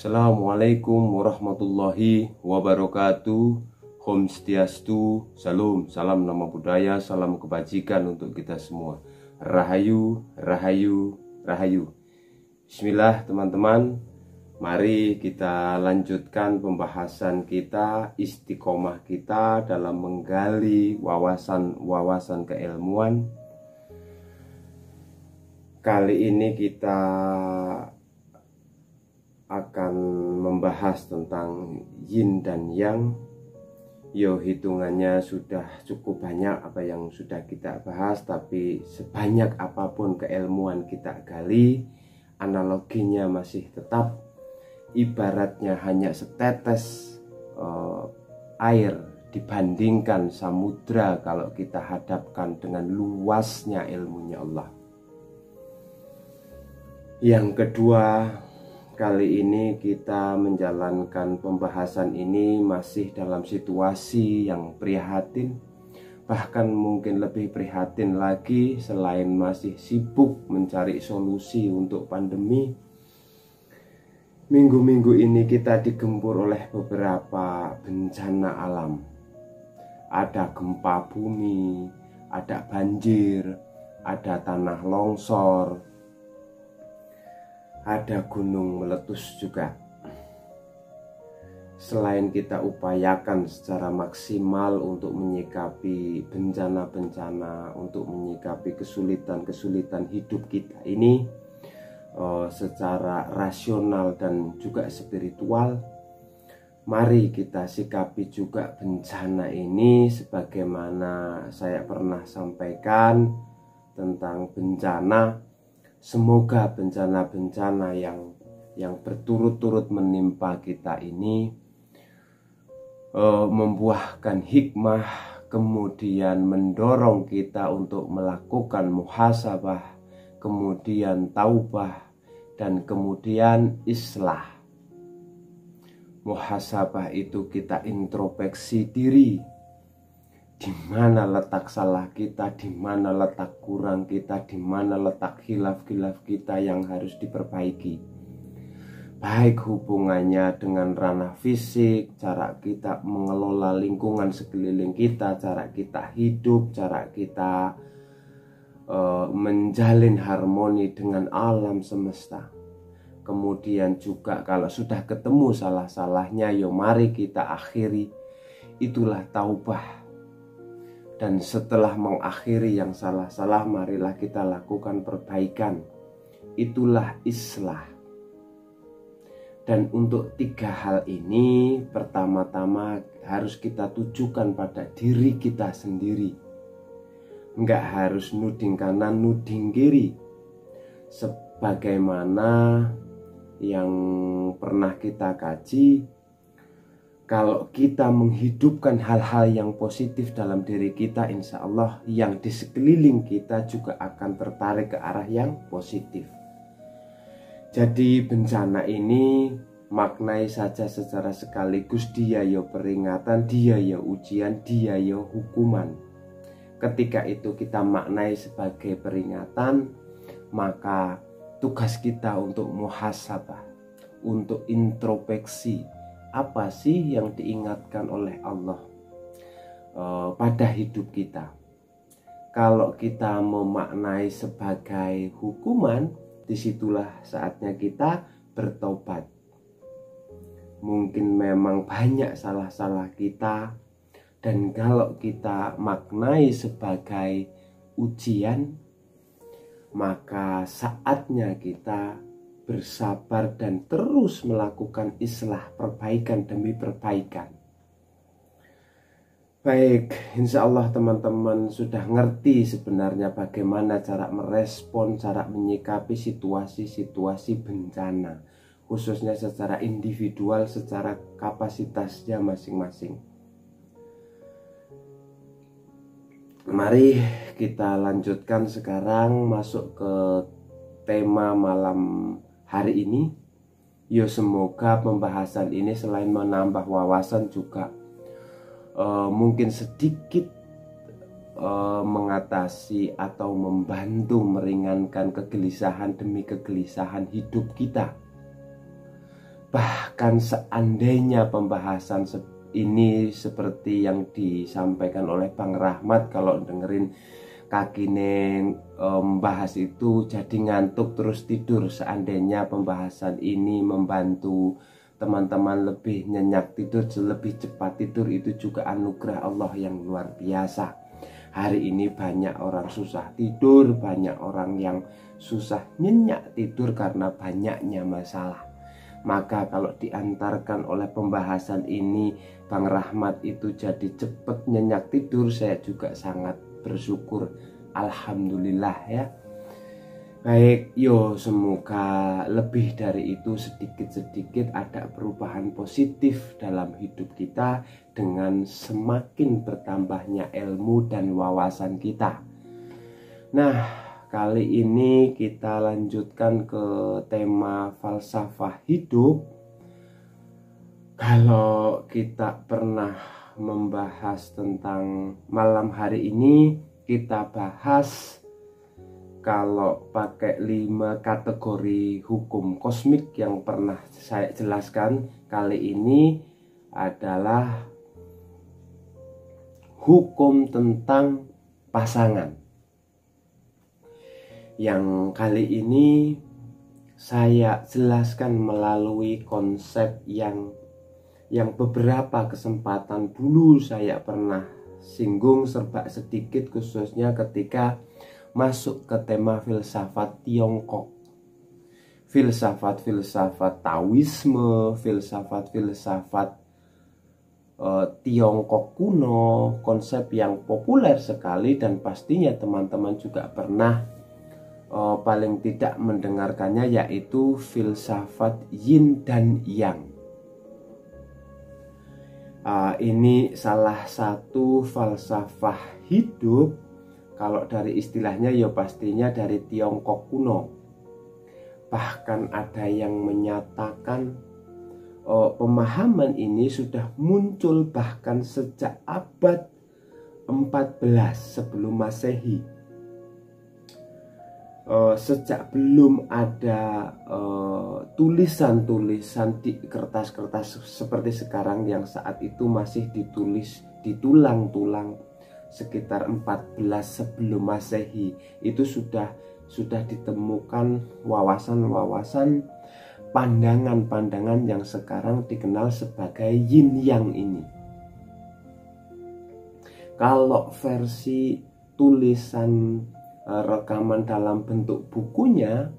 Assalamualaikum warahmatullahi wabarakatuh. Om Swastiastu, salam nama budaya, salam kebajikan untuk kita semua. Rahayu, rahayu, rahayu. Bismillah teman-teman, mari kita lanjutkan pembahasan kita, istiqomah kita dalam menggali wawasan keilmuan. Kali ini kita akan membahas tentang yin dan yang. Hitungannya sudah cukup banyak apa yang sudah kita bahas, tapi sebanyak apapun keilmuan kita gali, analoginya masih tetap ibaratnya hanya setetes air dibandingkan samudra kalau kita hadapkan dengan luasnya ilmunya Allah. Yang kedua, kali ini kita menjalankan pembahasan ini masih dalam situasi yang prihatin, bahkan mungkin lebih prihatin lagi. Selain masih sibuk mencari solusi untuk pandemi, minggu-minggu ini kita digempur oleh beberapa bencana alam. Ada gempa bumi, ada banjir, ada tanah longsor, ada gunung meletus juga. Selain kita upayakan secara maksimal untuk menyikapi bencana-bencana, untuk menyikapi kesulitan-kesulitan hidup kita ini secara rasional dan juga spiritual, mari kita sikapi juga bencana ini sebagaimana saya pernah sampaikan tentang bencana. Semoga bencana-bencana yang berturut-turut menimpa kita ini membuahkan hikmah, kemudian mendorong kita untuk melakukan muhasabah, kemudian taubah, dan kemudian islah. Muhasabah itu kita introspeksi diri. Di mana letak salah kita, di mana letak kurang kita, di mana letak khilaf-khilaf kita yang harus diperbaiki. Baik hubungannya dengan ranah fisik, cara kita mengelola lingkungan sekeliling kita, cara kita hidup, cara kita menjalin harmoni dengan alam semesta. Kemudian juga kalau sudah ketemu salah-salahnya, mari kita akhiri. Itulah taubah. Dan setelah mengakhiri yang salah-salah, marilah kita lakukan perbaikan. Itulah islah. Dan untuk tiga hal ini, pertama-tama harus kita tujukan pada diri kita sendiri. Enggak harus nuding kanan, nuding kiri. Sebagaimana yang pernah kita kaji, kalau kita menghidupkan hal-hal yang positif dalam diri kita, insya Allah yang di sekeliling kita juga akan tertarik ke arah yang positif. Jadi bencana ini maknai saja secara sekaligus, dia peringatan, dia ujian, dia hukuman. Ketika itu kita maknai sebagai peringatan, maka tugas kita untuk muhasabah, untuk introspeksi. Apa sih yang diingatkan oleh Allah pada hidup kita? Kalau kita memaknai sebagai hukuman, disitulah saatnya kita bertobat. Mungkin memang banyak salah-salah kita, dan kalau kita maknai sebagai ujian, maka saatnya kita bersabar dan terus melakukan islah, perbaikan demi perbaikan. Baik, insya Allah teman-teman sudah ngerti sebenarnya bagaimana cara merespon, cara menyikapi situasi-situasi bencana, khususnya secara individual, secara kapasitasnya masing-masing. Mari kita lanjutkan sekarang masuk ke tema malam hari ini. Semoga pembahasan ini selain menambah wawasan juga mungkin sedikit mengatasi atau membantu meringankan kegelisahan demi kegelisahan hidup kita. Bahkan seandainya pembahasan ini seperti yang disampaikan oleh Bang Rahmat, kalau dengerin kaki neng membahas itu jadi ngantuk terus tidur. Seandainya pembahasan ini membantu teman-teman lebih nyenyak tidur, lebih cepat tidur, itu juga anugerah Allah yang luar biasa. Hari ini banyak orang susah tidur, banyak orang yang susah nyenyak tidur karena banyaknya masalah. Maka kalau diantarkan oleh pembahasan ini Bang Rahmat itu jadi cepat nyenyak tidur, saya juga sangat bersyukur. Alhamdulillah ya. Baik, semoga lebih dari itu, sedikit-sedikit ada perubahan positif dalam hidup kita dengan semakin bertambahnya ilmu dan wawasan kita. Nah, kali ini kita lanjutkan ke tema falsafah hidup. Kalau kita pernah membahas tentang malam hari ini, kita bahas kalau pakai 5 kategori hukum kosmik yang pernah saya jelaskan. Kali ini adalah hukum tentang pasangan. Yang kali ini saya jelaskan melalui konsep yang beberapa kesempatan dulu saya pernah singgung serba sedikit, khususnya ketika masuk ke tema filsafat Tiongkok, filsafat Taoisme, filsafat Tiongkok kuno, konsep yang populer sekali dan pastinya teman-teman juga pernah paling tidak mendengarkannya, yaitu filsafat Yin dan Yang. Ini salah satu falsafah hidup. Kalau dari istilahnya pastinya dari Tiongkok kuno. Bahkan ada yang menyatakan pemahaman ini sudah muncul bahkan sejak abad 14 sebelum Masehi. Sejak belum ada tulisan-tulisan di kertas-kertas seperti sekarang yang saat itu masih ditulis di tulang-tulang, sekitar 14 sebelum Masehi itu sudah ditemukan wawasan-wawasan, pandangan-pandangan yang sekarang dikenal sebagai yin yang ini. Kalau versi tulisan rekaman dalam bentuk bukunya,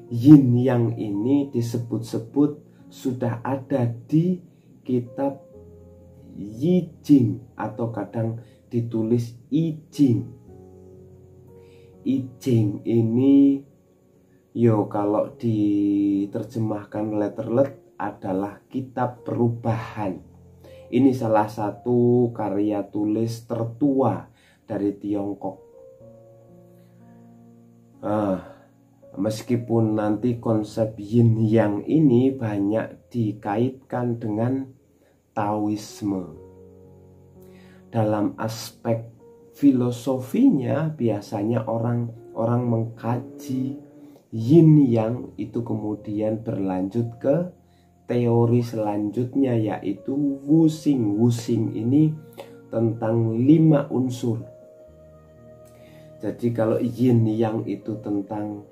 yin yang ini disebut-sebut sudah ada di kitab Yi Jing atau kadang ditulis I Ching. I Ching ini kalau diterjemahkan letterlet adalah kitab perubahan. Ini salah satu karya tulis tertua dari Tiongkok. Meskipun nanti konsep yin yang ini banyak dikaitkan dengan Taoisme, dalam aspek filosofinya biasanya orang mengkaji yin yang itu kemudian berlanjut ke teori selanjutnya, yaitu Wuxing. Wuxing ini tentang 5 unsur. Jadi kalau yin yang itu tentang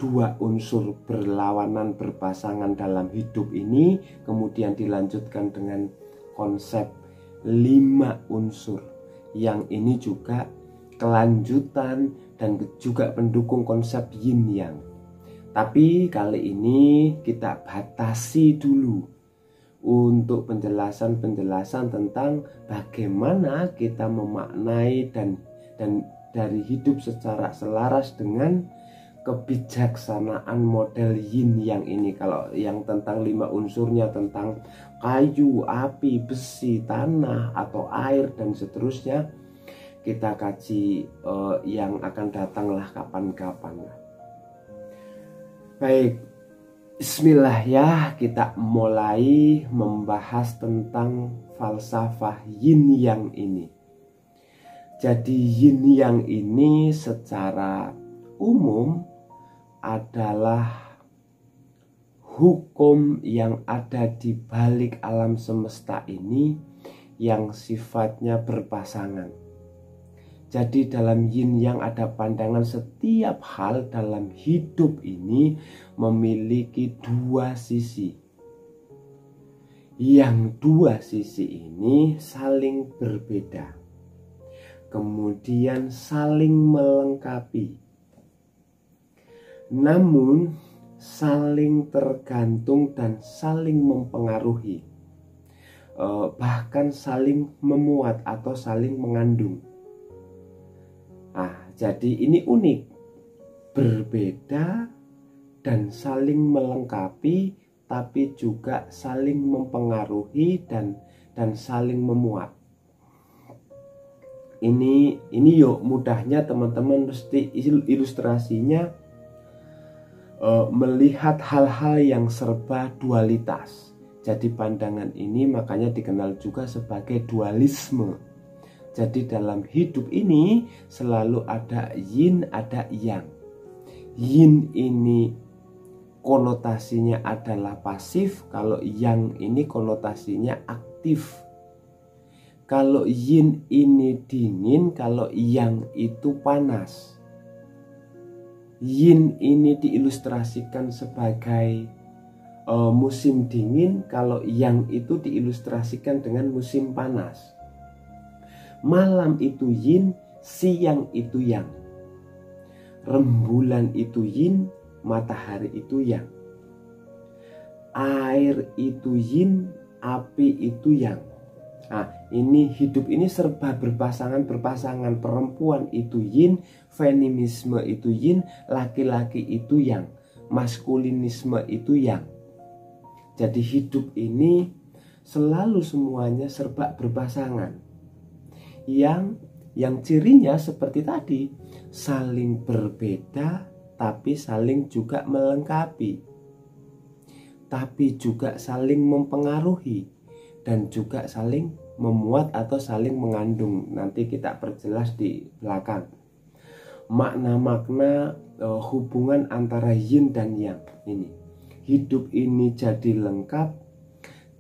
2 unsur berlawanan, berpasangan dalam hidup ini, kemudian dilanjutkan dengan konsep 5 unsur yang ini juga kelanjutan dan juga pendukung konsep yin yang. Tapi kali ini kita batasi dulu untuk penjelasan tentang bagaimana kita memaknai dan dari hidup secara selaras dengan kebijaksanaan model yin yang ini. Kalau yang tentang 5 unsurnya, tentang kayu, api, besi, tanah, atau air dan seterusnya, kita kaji yang akan datanglah kapan-kapan. Baik, bismillah ya, kita mulai membahas tentang falsafah yin yang ini. Jadi yin yang ini secara umum adalah hukum yang ada di balik alam semesta ini yang sifatnya berpasangan. Jadi dalam yin yang ada pandangan setiap hal dalam hidup ini memiliki dua sisi. Yang dua sisi ini saling berbeda, kemudian saling melengkapi, namun saling tergantung dan saling mempengaruhi, bahkan saling memuat atau saling mengandung. Jadi ini unik, berbeda dan saling melengkapi, tapi juga saling mempengaruhi dan saling memuat. Ini yuk mudahnya teman-teman mesti ilustrasinya melihat hal-hal yang serba dualitas. Jadi pandangan ini makanya dikenal juga sebagai dualisme. Jadi dalam hidup ini selalu ada yin, ada yang. Yin ini konotasinya adalah pasif, kalau yang ini konotasinya aktif. Kalau yin ini dingin, kalau yang itu panas. Yin ini diilustrasikan sebagai musim dingin, kalau yang itu diilustrasikan dengan musim panas. Malam itu yin, siang itu yang. Rembulan itu yin, matahari itu yang. Air itu yin, api itu yang. Ini hidup ini serba berpasangan. Perempuan itu yin, feminisme itu yin, laki-laki itu yang, maskulinisme itu yang. Jadi hidup ini selalu semuanya serba berpasangan. Yang cirinya seperti tadi, saling berbeda tapi saling juga melengkapi, tapi juga saling mempengaruhi dan juga saling memuat atau saling mengandung. Nanti kita perjelas di belakang makna-makna hubungan antara yin dan yang ini. Hidup ini jadi lengkap,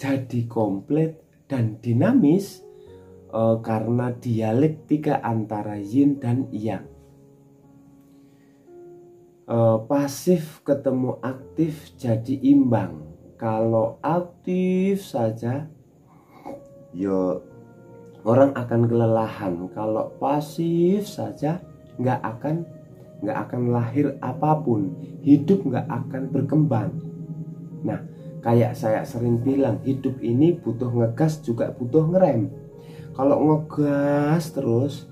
jadi komplit dan dinamis karena dialektika antara yin dan yang. Pasif ketemu aktif jadi imbang. Kalau aktif saja, orang akan kelelahan. Kalau pasif saja, nggak akan lahir apapun. Hidup nggak akan berkembang. Nah, kayak saya sering bilang, hidup ini butuh ngegas juga butuh ngerem. Kalau ngegas terus,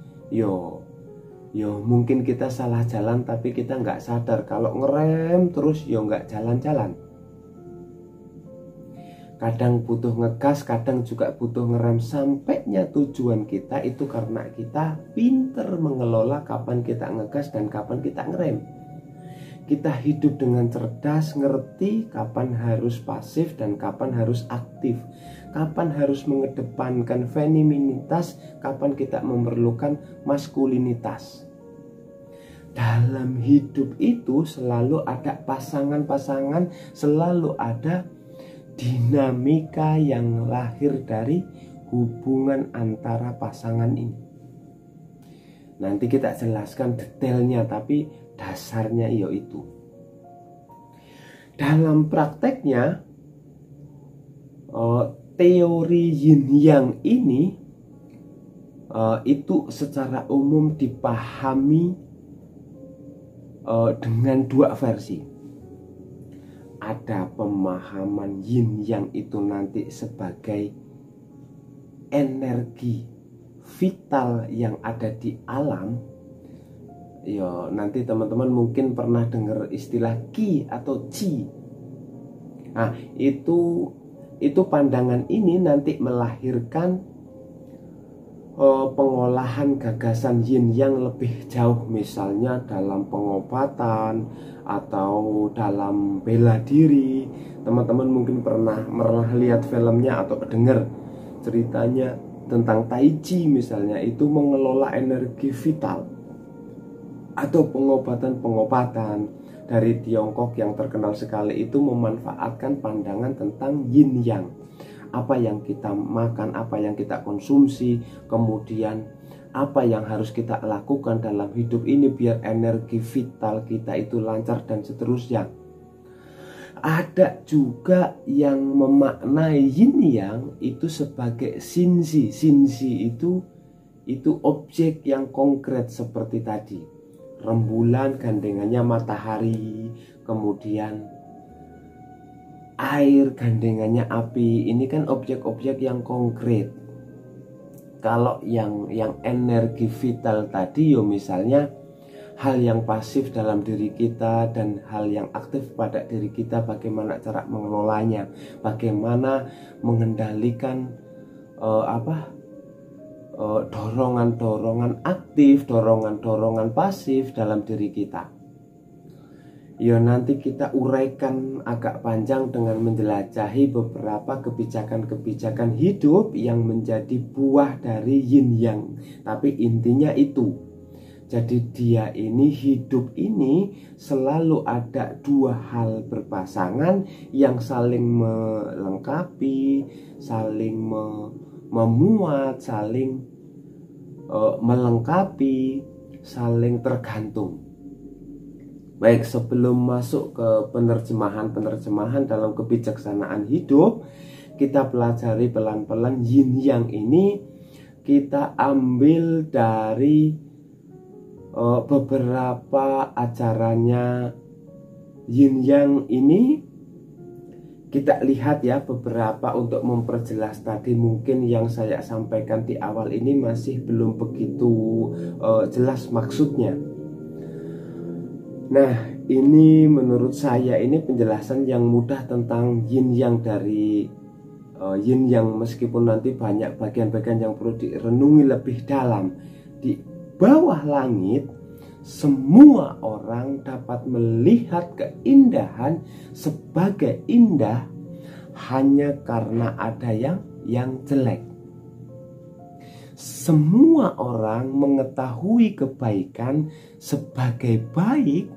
mungkin kita salah jalan tapi kita nggak sadar. Kalau ngerem terus, nggak jalan-jalan. Kadang butuh ngegas, kadang juga butuh ngerem. Sampainya tujuan kita itu karena kita pinter mengelola kapan kita ngegas dan kapan kita ngerem. Kita hidup dengan cerdas, ngerti kapan harus pasif dan kapan harus aktif, kapan harus mengedepankan femininitas, kapan kita memerlukan maskulinitas. Dalam hidup itu selalu ada pasangan-pasangan, selalu ada dinamika yang lahir dari hubungan antara pasangan ini. Nanti kita jelaskan detailnya, tapi dasarnya itu. Dalam prakteknya teori yin yang ini itu secara umum dipahami dengan dua versi. Ada pemahaman yin yang itu nanti sebagai energi vital yang ada di alam. Nanti teman-teman mungkin pernah dengar istilah qi atau qi. Itu pandangan ini nanti melahirkan pengolahan gagasan yin yang lebih jauh, misalnya dalam pengobatan atau dalam bela diri. Teman-teman mungkin pernah lihat filmnya atau dengar ceritanya tentang tai chi misalnya, itu mengelola energi vital. Atau pengobatan dari Tiongkok yang terkenal sekali itu memanfaatkan pandangan tentang yin yang. Apa yang kita makan, apa yang kita konsumsi, kemudian apa yang harus kita lakukan dalam hidup ini biar energi vital kita itu lancar dan seterusnya. Ada juga yang memaknai yin yang itu sebagai sinzi. Sinzi itu objek yang konkret seperti tadi. Rembulan gandengannya matahari, kemudian air gandengannya api. Ini kan objek-objek yang konkret. Kalau yang energi vital tadi misalnya hal yang pasif dalam diri kita dan hal yang aktif pada diri kita, bagaimana cara mengelolanya, bagaimana mengendalikan dorongan-dorongan aktif, dorongan-dorongan pasif dalam diri kita. Ya nanti kita uraikan agak panjang dengan menjelajahi beberapa kebijakan-kebijakan hidup yang menjadi buah dari yin yang. Tapi intinya itu. Jadi dia ini hidup ini selalu ada dua hal berpasangan yang saling melengkapi, saling memuat, saling melengkapi, saling tergantung. Baik, sebelum masuk ke penerjemahan dalam kebijaksanaan hidup, kita pelajari pelan-pelan yin yang ini. Kita ambil dari beberapa ajarannya yin yang ini. Kita lihat ya beberapa untuk memperjelas tadi, mungkin yang saya sampaikan di awal ini masih belum begitu jelas maksudnya. Nah, ini menurut saya ini penjelasan yang mudah tentang yin yang dari yin yang, meskipun nanti banyak bagian-bagian yang perlu direnungi lebih dalam. Di bawah langit semua orang dapat melihat keindahan sebagai indah hanya karena ada yang jelek. Semua orang mengetahui kebaikan sebagai baik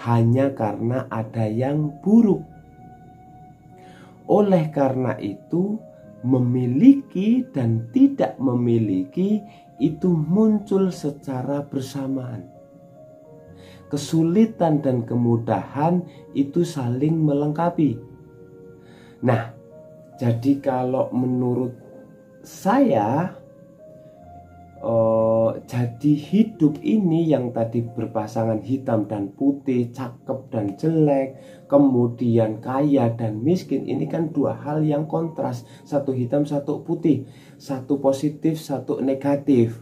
hanya karena ada yang buruk. Oleh karena itu, memiliki dan tidak memiliki itu muncul secara bersamaan. Kesulitan dan kemudahan itu saling melengkapi. Nah, jadi kalau menurut saya, jadi hidup ini yang tadi berpasangan hitam dan putih, cakep dan jelek, kemudian kaya dan miskin, ini kan dua hal yang kontras, satu hitam satu putih, satu positif satu negatif.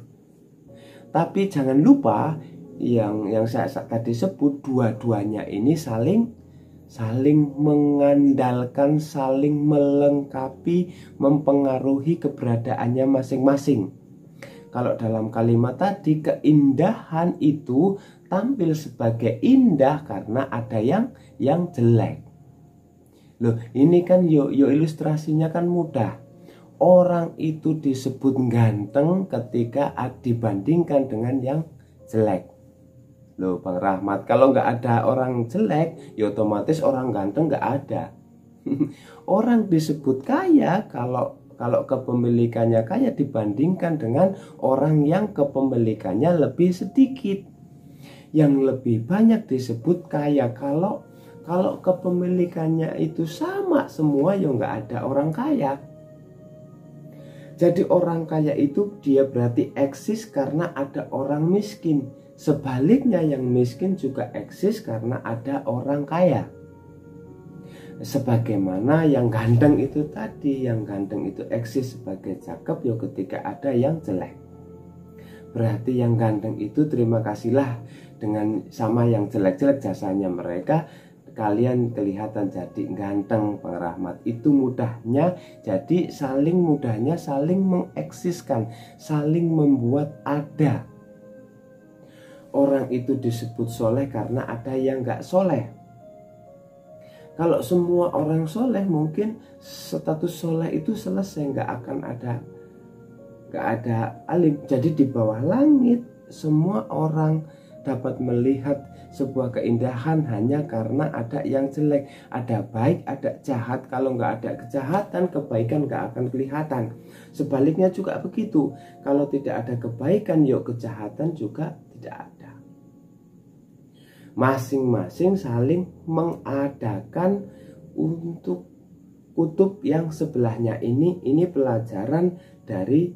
Tapi jangan lupa yang saya tadi sebut, dua-duanya ini saling mengandalkan, saling melengkapi, mempengaruhi keberadaannya masing-masing. Kalau dalam kalimat tadi, keindahan itu tampil sebagai indah karena ada yang jelek. Loh, ini kan yo ilustrasinya kan mudah. Orang itu disebut ganteng ketika dibandingkan dengan yang jelek. Loh Bang Rahmat, kalau nggak ada orang jelek, ya otomatis orang ganteng nggak ada. Orang disebut kaya kalau kepemilikannya kaya dibandingkan dengan orang yang kepemilikannya lebih sedikit. Yang lebih banyak disebut kaya. Kalau kepemilikannya itu sama semua, ya nggak ada orang kaya. Jadi orang kaya itu dia berarti eksis karena ada orang miskin. Sebaliknya yang miskin juga eksis karena ada orang kaya. Sebagaimana yang ganteng itu tadi, yang ganteng itu eksis sebagai cakep ya ketika ada yang jelek. Berarti yang ganteng itu terima kasihlah dengan sama yang jelek-jelek jasanya mereka, kalian kelihatan jadi ganteng Bang Rahmat. Itu mudahnya, jadi saling mudahnya saling mengeksiskan, saling membuat ada. Orang itu disebut soleh karena ada yang gak soleh. Kalau semua orang soleh, mungkin status soleh itu selesai, nggak ada alim. Jadi di bawah langit semua orang dapat melihat sebuah keindahan hanya karena ada yang jelek. Ada baik, ada jahat. Kalau nggak ada kejahatan, kebaikan nggak akan kelihatan. Sebaliknya juga begitu. Kalau tidak ada kebaikan, yuk kejahatan juga tidak ada. Masing-masing saling mengadakan untuk kutub yang sebelahnya. Ini pelajaran dari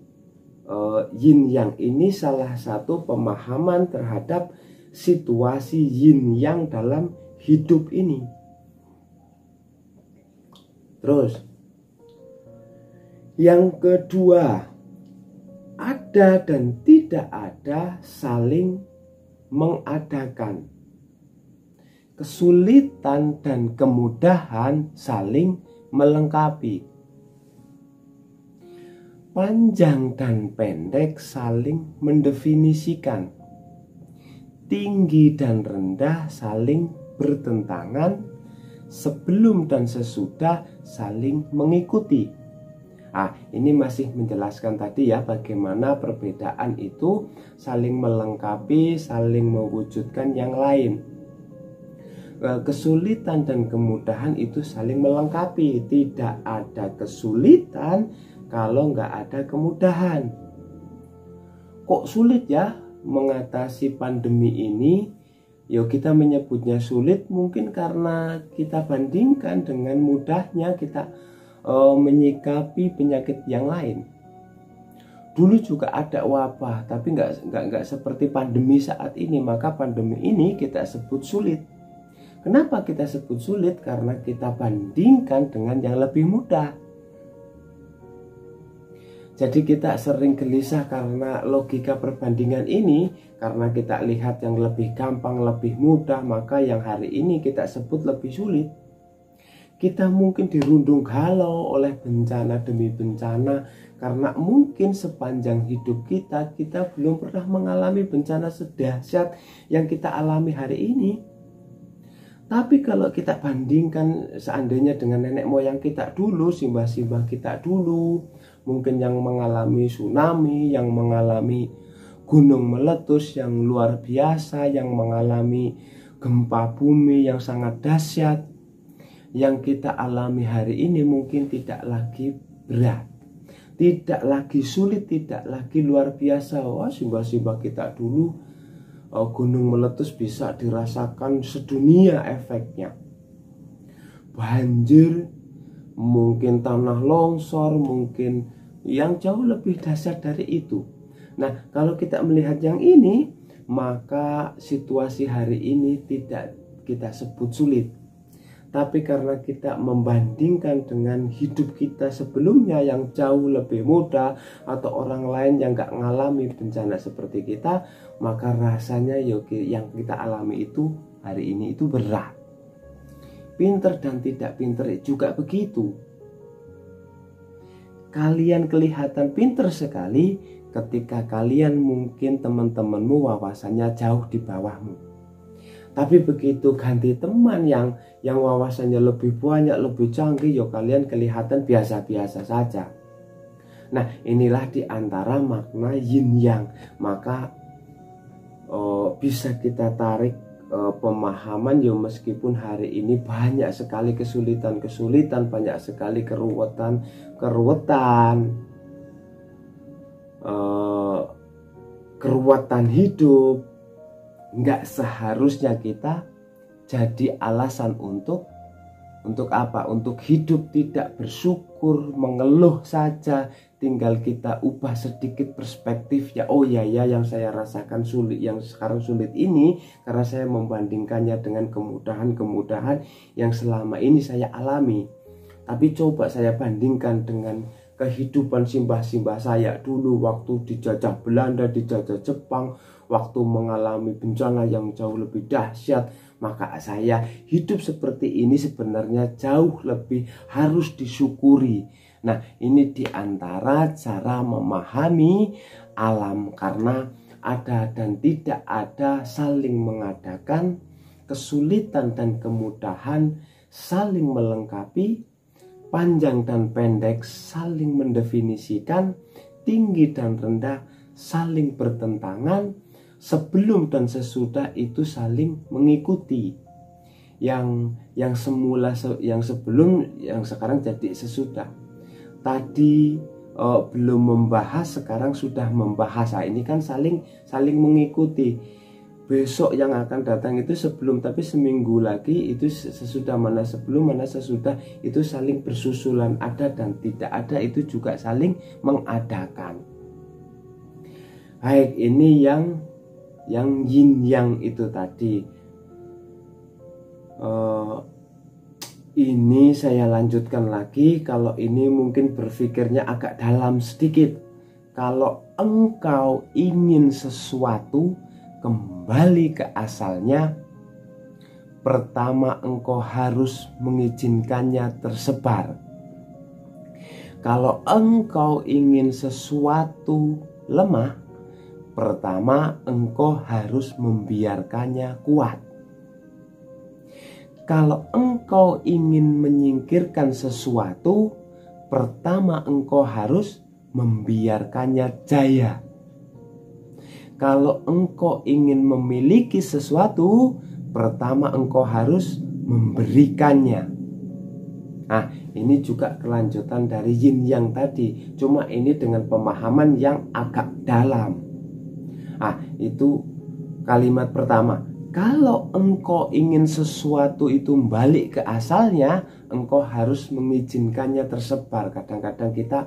yin yang. Ini salah satu pemahaman terhadap situasi yin yang dalam hidup ini. Terus yang kedua, ada dan tidak ada saling mengadakan. Kesulitan dan kemudahan saling melengkapi. Panjang dan pendek saling mendefinisikan. Tinggi dan rendah saling bertentangan. Sebelum dan sesudah saling mengikuti. Ini masih menjelaskan tadi ya, bagaimana perbedaan itu saling melengkapi, saling mewujudkan yang lain. Kesulitan dan kemudahan itu saling melengkapi. Tidak ada kesulitan kalau nggak ada kemudahan. Kok sulit ya mengatasi pandemi ini? Yuk kita menyebutnya sulit mungkin karena kita bandingkan dengan mudahnya kita menyikapi penyakit yang lain. Dulu juga ada wabah, tapi nggak seperti pandemi saat ini. Maka pandemi ini kita sebut sulit. Kenapa kita sebut sulit? Karena kita bandingkan dengan yang lebih mudah. Jadi kita sering gelisah karena logika perbandingan ini. Karena kita lihat yang lebih gampang, lebih mudah, maka yang hari ini kita sebut lebih sulit. Kita mungkin dirundung galau oleh bencana demi bencana. Karena mungkin sepanjang hidup kita belum pernah mengalami bencana sedahsyat yang kita alami hari ini. Tapi kalau kita bandingkan seandainya dengan nenek moyang kita dulu, simbah-simbah kita dulu, mungkin yang mengalami tsunami, yang mengalami gunung meletus yang luar biasa, yang mengalami gempa bumi yang sangat dahsyat, yang kita alami hari ini mungkin tidak lagi berat, tidak lagi sulit, tidak lagi luar biasa. Wah, simbah-simbah kita dulu gunung meletus bisa dirasakan sedunia efeknya. Banjir, mungkin tanah longsor, mungkin yang jauh lebih dahsyat dari itu. Nah, kalau kita melihat yang ini, maka situasi hari ini tidak kita sebut sulit. Tapi karena kita membandingkan dengan hidup kita sebelumnya yang jauh lebih mudah, atau orang lain yang gak ngalami bencana seperti kita, maka rasanya yang kita alami itu hari ini itu berat. Pinter dan tidak pinter juga begitu. Kalian kelihatan pinter sekali ketika kalian mungkin teman-temanmu wawasannya jauh di bawahmu. Tapi begitu ganti teman yang wawasannya lebih banyak, lebih canggih, kalian kelihatan biasa-biasa saja. Nah, inilah diantara makna yin yang. Maka bisa kita tarik pemahaman meskipun hari ini banyak sekali kesulitan, banyak sekali keruwetan, keruwetan hidup. Nggak seharusnya kita jadi alasan untuk apa? Untuk hidup tidak bersyukur, mengeluh saja. Tinggal kita ubah sedikit perspektifnya. Oh ya, yang saya rasakan sulit, yang sekarang sulit ini karena saya membandingkannya dengan kemudahan-kemudahan yang selama ini saya alami. Tapi coba saya bandingkan dengan kehidupan simbah-simbah saya dulu waktu dijajah Belanda, dijajah Jepang, waktu mengalami bencana yang jauh lebih dahsyat. Maka saya hidup seperti ini sebenarnya jauh lebih harus disyukuri. Nah, ini diantara cara memahami alam, karena ada dan tidak ada saling mengadakan, kesulitan dan kemudahan saling melengkapi, panjang dan pendek saling mendefinisikan, tinggi dan rendah saling bertentangan, sebelum dan sesudah itu saling mengikuti. Yang semula yang sebelum, yang sekarang jadi sesudah. Tadi belum membahas, sekarang sudah membahas. Nah, ini kan saling mengikuti. Besok yang akan datang itu sebelum, tapi seminggu lagi itu sesudah, mana sebelum mana sesudah, itu saling bersusulan. Ada dan tidak ada itu juga saling mengadakan. Baik, ini yang yin yang itu tadi. Ini saya lanjutkan lagi. Kalau ini mungkin berpikirnya agak dalam sedikit. Kalau engkau ingin sesuatu kembali ke asalnya, pertama engkau harus mengizinkannya tersebar. Kalau engkau ingin sesuatu lemah, pertama engkau harus membiarkannya kuat. Kalau engkau ingin menyingkirkan sesuatu, pertama engkau harus membiarkannya jaya. Kalau engkau ingin memiliki sesuatu, pertama engkau harus memberikannya. Nah, ini juga kelanjutan dari yin yang tadi, cuma ini dengan pemahaman yang agak dalam. Nah, itu kalimat pertama. Kalau engkau ingin sesuatu itu balik ke asalnya, engkau harus mengizinkannya tersebar. Kadang-kadang kita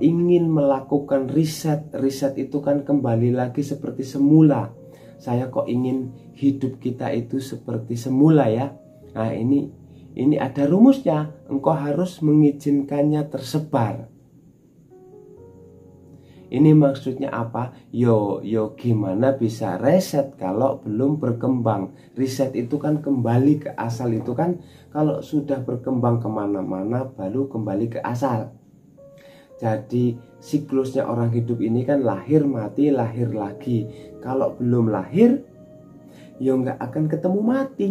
ingin melakukan riset itu kan kembali lagi seperti semula. Saya kok ingin hidup kita itu seperti semula ya. Nah, ini ada rumusnya. Engkau harus mengizinkannya tersebar. Ini maksudnya apa? Yo gimana bisa reset kalau belum berkembang? Riset itu kan kembali ke asal, itu kan kalau sudah berkembang kemana-mana baru kembali ke asal. Jadi siklusnya orang hidup ini kan lahir, mati, lahir lagi. Kalau belum lahir, ya nggak akan ketemu mati.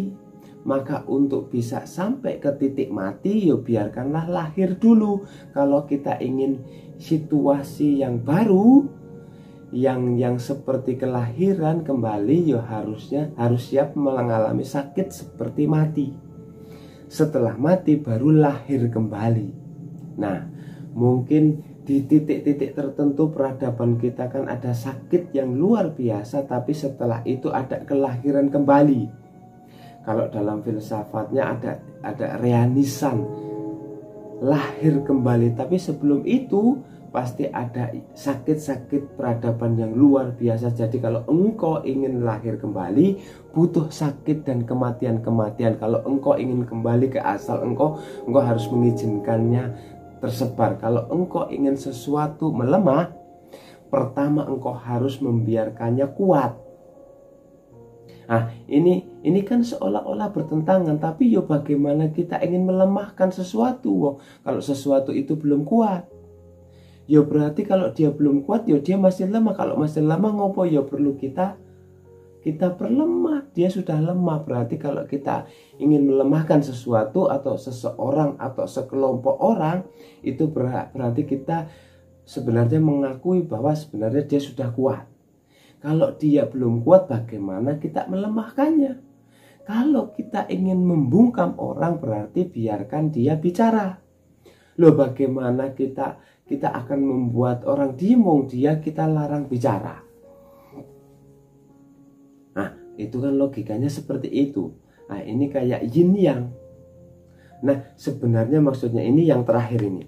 Maka untuk bisa sampai ke titik mati, ya biarkanlah lahir dulu. Kalau kita ingin situasi yang baru, yang seperti kelahiran kembali, ya harus siap mengalami sakit seperti mati. Setelah mati baru lahir kembali. Nah, mungkin di titik-titik tertentu peradaban kita kan ada sakit yang luar biasa, tapi setelah itu ada kelahiran kembali. Kalau dalam filsafatnya ada reanisan, lahir kembali. Tapi sebelum itu pasti ada sakit-sakit peradaban yang luar biasa. Jadi kalau engkau ingin lahir kembali, butuh sakit dan kematian-kematian. Kalau engkau ingin kembali ke asal engkau harus mengizinkannya tersebar. Kalau engkau ingin sesuatu melemah, pertama engkau harus membiarkannya kuat. Nah, ini kan seolah-olah bertentangan, tapi yo bagaimana kita ingin melemahkan sesuatu? Kalau sesuatu itu belum kuat, yo berarti kalau dia belum kuat, yo dia masih lemah. Kalau masih lemah, ngopo yo perlu kita perlemah. Dia sudah lemah, berarti kalau kita ingin melemahkan sesuatu atau seseorang atau sekelompok orang, itu berarti kita sebenarnya mengakui bahwa sebenarnya dia sudah kuat. Kalau dia belum kuat, bagaimana kita melemahkannya? Kalau kita ingin membungkam orang, berarti biarkan dia bicara. Loh, bagaimana kita akan membuat orang dimung, dia kita larang bicara? Nah, itu kan logikanya seperti itu. Nah, ini kayak yin yang. Nah, sebenarnya maksudnya ini yang terakhir ini.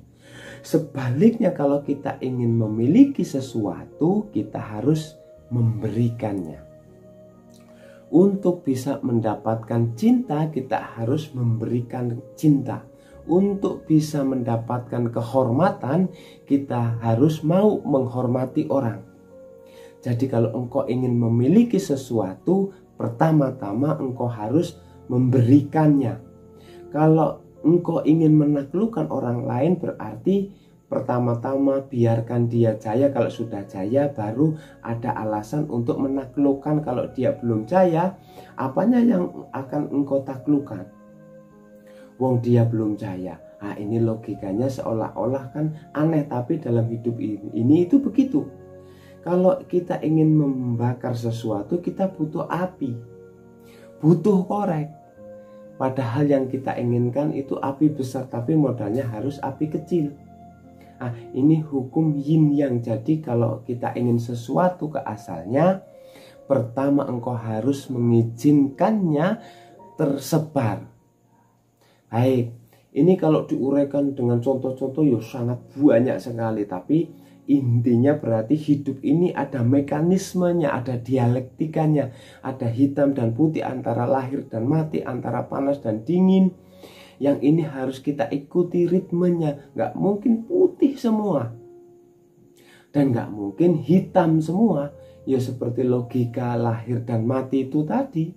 Sebaliknya, kalau kita ingin memiliki sesuatu, kita harus memberikannya. Untuk bisa mendapatkan cinta, kita harus memberikan cinta. Untuk bisa mendapatkan kehormatan, kita harus mau menghormati orang. Jadi kalau engkau ingin memiliki sesuatu, pertama-tama engkau harus memberikannya. Kalau engkau ingin menaklukkan orang lain, berarti pertama-tama biarkan dia jaya. Kalau sudah jaya baru ada alasan untuk menaklukkan. Kalau dia belum jaya, apanya yang akan engkau taklukkan? Wong dia belum jaya. Nah, ini logikanya seolah-olah kan aneh, tapi dalam hidup ini itu begitu. Kalau kita ingin membakar sesuatu, kita butuh api, butuh korek. Padahal yang kita inginkan itu api besar, tapi modalnya harus api kecil. Nah, ini hukum yin yang. Jadi kalau kita ingin sesuatu ke asalnya, pertama engkau harus mengizinkannya tersebar. Baik, ini kalau diuraikan dengan contoh-contoh ya sangat banyak sekali, tapi intinya berarti hidup ini ada mekanismenya, ada dialektikanya, ada hitam dan putih, antara lahir dan mati, antara panas dan dingin. Yang ini harus kita ikuti ritmenya. Nggak mungkin putih semua dan nggak mungkin hitam semua. Ya seperti logika lahir dan mati itu tadi.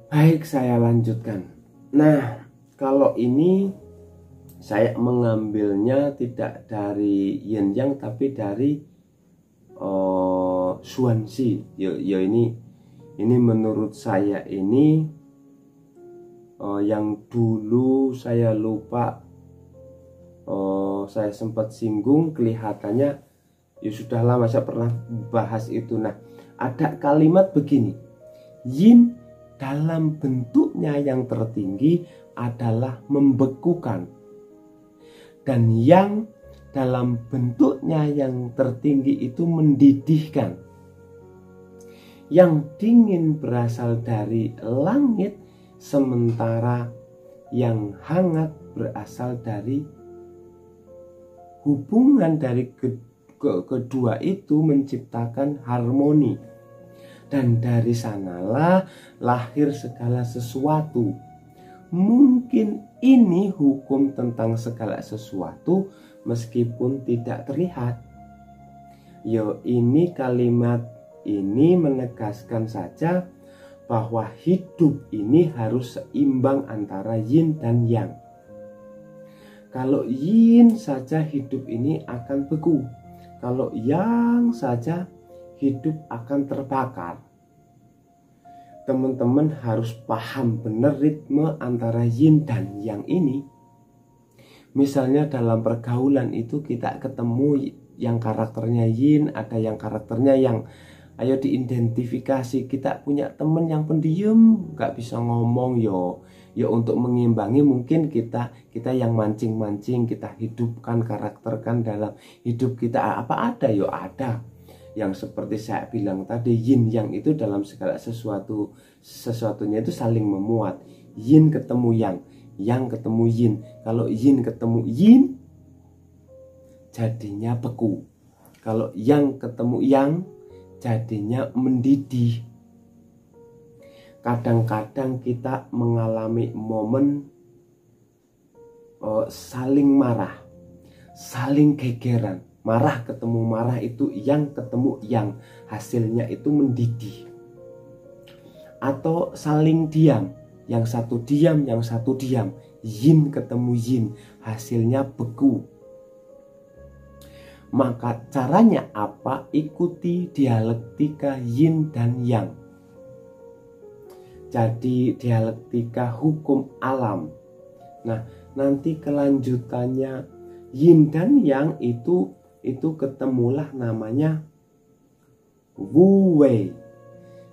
Baik, saya lanjutkan. Nah, kalau ini saya mengambilnya tidak dari yin yang, tapi dari Zhuangzi. Ya ini menurut saya ini yang dulu saya lupa, saya sempat singgung, kelihatannya ya sudah lama saya pernah bahas itu. Nah, ada kalimat begini, yin dalam bentuknya yang tertinggi adalah membekukan, dan yang dalam bentuknya yang tertinggi itu mendidihkan. Yang dingin berasal dari langit, sementara yang hangat berasal dari hubungan dari kedua itu menciptakan harmoni. Dan dari sanalah lahir segala sesuatu. Mungkin ini hukum tentang segala sesuatu meskipun tidak terlihat. Yo, ini kalimat ini menegaskan saja bahwa hidup ini harus seimbang antara yin dan yang. Kalau yin saja, hidup ini akan beku. Kalau yang saja, hidup akan terbakar. Teman-teman harus paham benar ritme antara yin dan yang ini. Misalnya dalam pergaulan itu kita ketemu yang karakternya yin, ada yang karakternya yang. Ayo diidentifikasi. Kita punya teman yang pendiam, gak bisa ngomong, yo untuk mengimbangi mungkin kita yang mancing-mancing, kita hidupkan, karakterkan dalam hidup kita. Apa ada? Yo ada. Yang seperti saya bilang tadi, yin yang itu dalam segala sesuatunya itu saling memuat. Yin ketemu yang ketemu yin. Kalau yin ketemu yin, jadinya beku. Kalau yang ketemu yang, jadinya mendidih. Kadang-kadang kita mengalami momen saling marah, saling gegeran. Marah ketemu marah itu yang ketemu yang, hasilnya itu mendidih. Atau saling diam, yang satu diam, yang satu diam. Yin ketemu yin, hasilnya beku. Maka caranya apa? Ikuti dialektika yin dan yang. Jadi dialektika hukum alam. Nah, nanti kelanjutannya yin dan yang itu ketemulah namanya Wu Wei.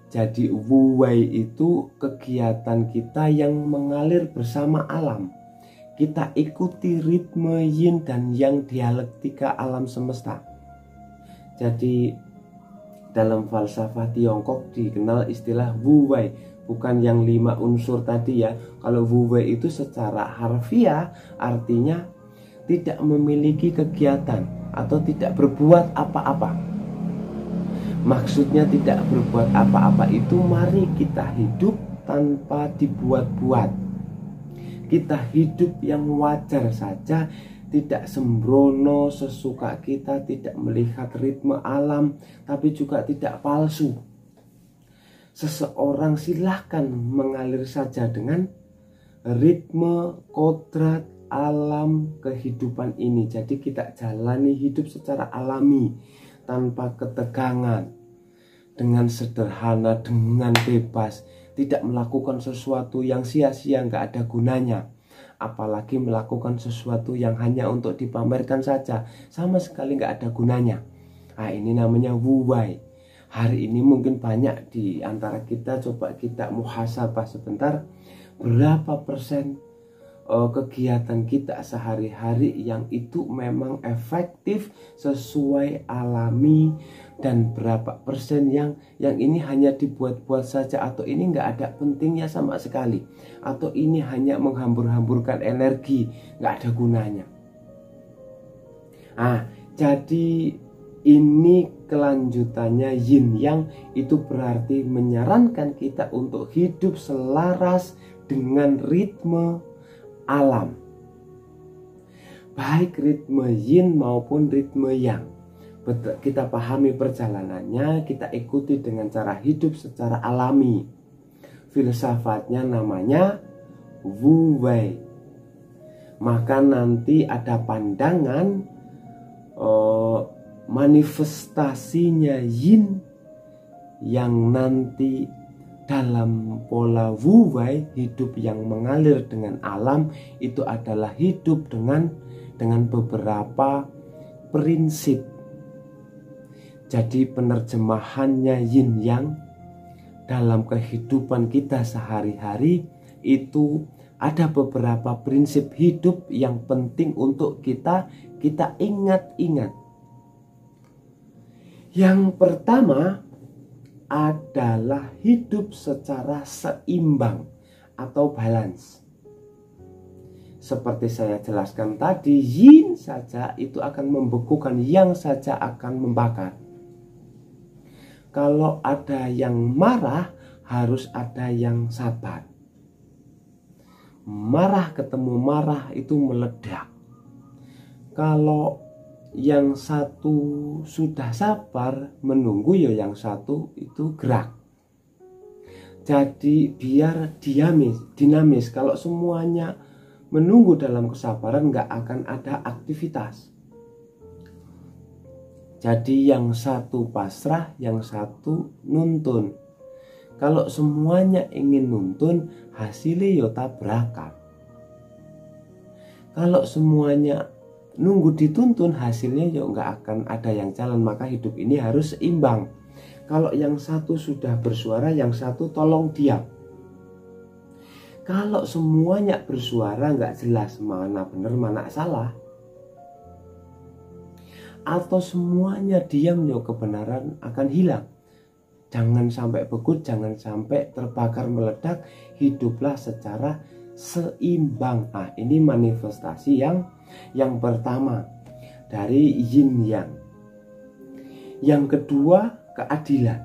Jadi Wu Wei itu kegiatan kita yang mengalir bersama alam. Kita ikuti ritme yin dan yang, dialektika alam semesta. Jadi dalam falsafah Tiongkok dikenal istilah Wu Wei, bukan yang 5 unsur tadi ya. Kalau Wu Wei itu secara harfiah artinya tidak memiliki kegiatan atau tidak berbuat apa-apa. Maksudnya tidak berbuat apa-apa itu, mari kita hidup tanpa dibuat-buat. Kita hidup yang wajar saja, tidak sembrono sesuka kita, tidak melihat ritme alam, tapi juga tidak palsu. Seseorang silahkan mengalir saja dengan ritme kodrat alam kehidupan ini. Jadi kita jalani hidup secara alami, tanpa ketegangan, dengan sederhana, dengan bebas. Tidak melakukan sesuatu yang sia-sia, nggak ada gunanya. Apalagi melakukan sesuatu yang hanya untuk dipamerkan saja, sama sekali nggak ada gunanya. Nah, ini namanya Wu Wei. Hari ini mungkin banyak di antara kita, coba kita muhasabah sebentar, berapa persen kegiatan kita sehari-hari yang itu memang efektif sesuai alami, dan berapa persen yang ini hanya dibuat-buat saja, atau ini nggak ada pentingnya sama sekali, atau ini hanya menghambur-hamburkan energi, nggak ada gunanya. Jadi ini kelanjutannya yin yang, itu berarti menyarankan kita untuk hidup selaras dengan ritme alam, baik ritme yin maupun ritme yang. Kita pahami perjalanannya, kita ikuti dengan cara hidup secara alami. Filsafatnya namanya Wu Wei. Maka nanti ada pandangan manifestasinya yin yang nanti dalam pola Wu Wei, hidup yang mengalir dengan alam, itu adalah hidup dengan beberapa prinsip. Jadi penerjemahannya yin yang dalam kehidupan kita sehari-hari itu ada beberapa prinsip hidup yang penting untuk kita ingat-ingat. Yang pertama adalah hidup secara seimbang atau balance. Seperti saya jelaskan tadi, yin saja itu akan membekukan, yang saja akan membakar. Kalau ada yang marah, harus ada yang sabar. Marah ketemu marah itu meledak. Kalau yang satu sudah sabar menunggu, ya yang satu itu gerak. Jadi biar dinamis. Kalau semuanya menunggu dalam kesabaran, nggak akan ada aktivitas. Jadi yang satu pasrah, yang satu nuntun. Kalau semuanya ingin nuntun, hasilnya ya tabrakan. Kalau semuanya nunggu dituntun, hasilnya ya nggak akan ada yang jalan. Maka hidup ini harus seimbang. Kalau yang satu sudah bersuara, yang satu tolong diam. Kalau semuanya bersuara, nggak jelas mana benar mana salah. Atau semuanya diam, ya kebenaran akan hilang. Jangan sampai begut, jangan sampai terbakar meledak. Hiduplah secara seimbang. Ini manifestasi yang pertama dari yin yang. Yang kedua, keadilan.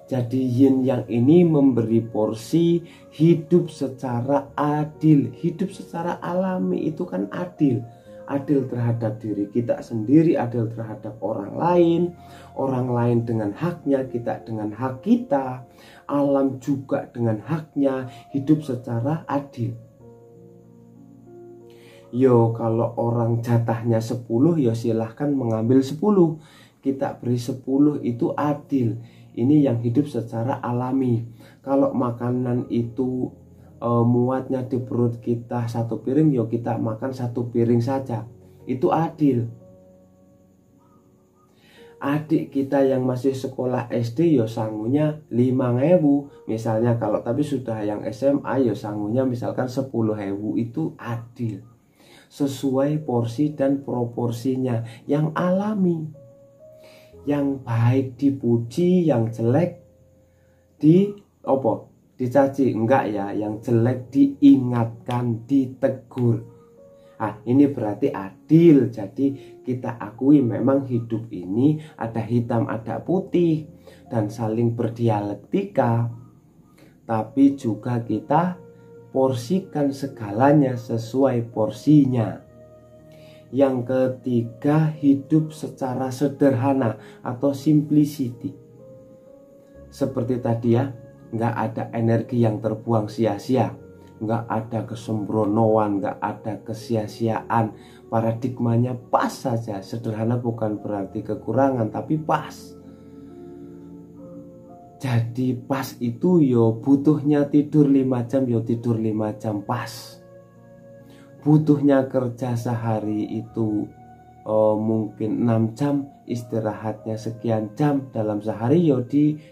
Jadi yin yang ini memberi porsi hidup secara adil. Hidup secara alami itu kan adil. Adil terhadap diri kita sendiri, adil terhadap orang lain dengan haknya, kita dengan hak kita, alam juga dengan haknya, hidup secara adil. Yo, kalau orang jatahnya 10, yo silahkan mengambil 10. Kita beri 10, itu adil. Ini yang hidup secara alami. Kalau makanan itu muatnya di perut kita 1 piring, yo kita makan 1 piring saja. Itu adil. Adik kita yang masih sekolah SD, yo sangunya 5.000 misalnya. Kalau tapi sudah yang SMA, yo sangunya misalkan 10.000. Itu adil. Sesuai porsi dan proporsinya yang alami. Yang baik dipuji, yang jelek dicaci, enggak ya, yang jelek diingatkan, ditegur. Ini berarti adil. Jadi kita akui memang hidup ini ada hitam ada putih dan saling berdialektika, tapi juga kita porsikan segalanya sesuai porsinya. Yang ketiga, hidup secara sederhana atau simplicity. Seperti tadi ya, nggak ada energi yang terbuang sia-sia, nggak ada kesembronoan, nggak ada kesia-siaan. Paradigmanya pas saja. Sederhana bukan berarti kekurangan, tapi pas. Jadi pas itu yo butuhnya tidur 5 jam, yo tidur 5 jam pas. Butuhnya kerja sehari itu mungkin 6 jam, istirahatnya sekian jam dalam sehari,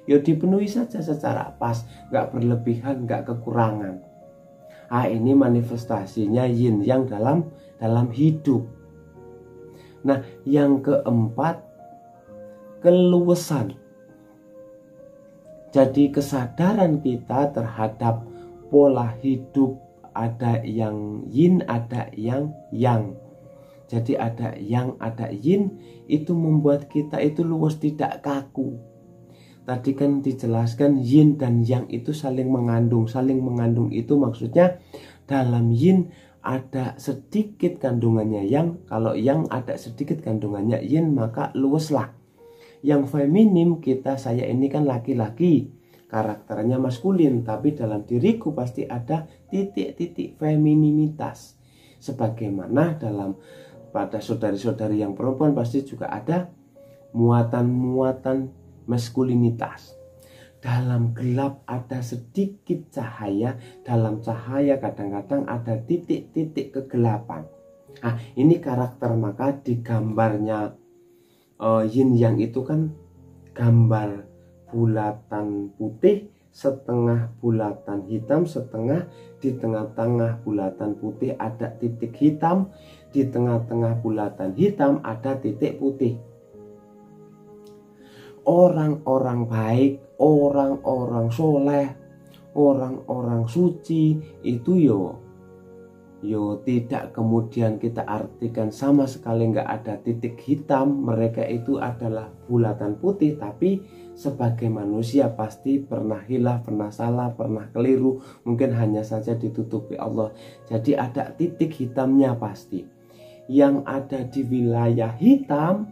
dipenuhi saja secara pas, nggak berlebihan, nggak kekurangan. Ini manifestasinya yin yang dalam hidup. Nah, yang keempat, keluasan. Jadi kesadaran kita terhadap pola hidup, ada yang yin, ada yang yang. Jadi ada yang, ada yin, itu membuat kita itu luas, tidak kaku. Tadi kan dijelaskan yin dan yang itu saling mengandung. Saling mengandung itu maksudnya dalam yin ada sedikit kandungannya yang, kalau yang ada sedikit kandungannya yin, maka luaslah. Yang feminim kita, saya ini kan laki-laki, karakternya maskulin, tapi dalam diriku pasti ada titik-titik femininitas. Sebagaimana pada saudari-saudari yang perempuan pasti juga ada muatan-muatan maskulinitas. Dalam gelap ada sedikit cahaya, dalam cahaya kadang-kadang ada titik-titik kegelapan. Ini karakter, maka di gambarnya yin yang itu kan gambar bulatan putih, setengah bulatan hitam, setengah, di tengah-tengah bulatan putih ada titik hitam, di tengah-tengah bulatan hitam ada titik putih. Orang-orang baik, orang-orang soleh, orang-orang suci itu yo tidak kemudian kita artikan sama sekali nggak ada titik hitam. Mereka itu adalah bulatan putih, tapi sebagai manusia pasti pernah hilaf, pernah salah, pernah keliru, mungkin hanya saja ditutupi Allah. Jadi ada titik hitamnya pasti. Yang ada di wilayah hitam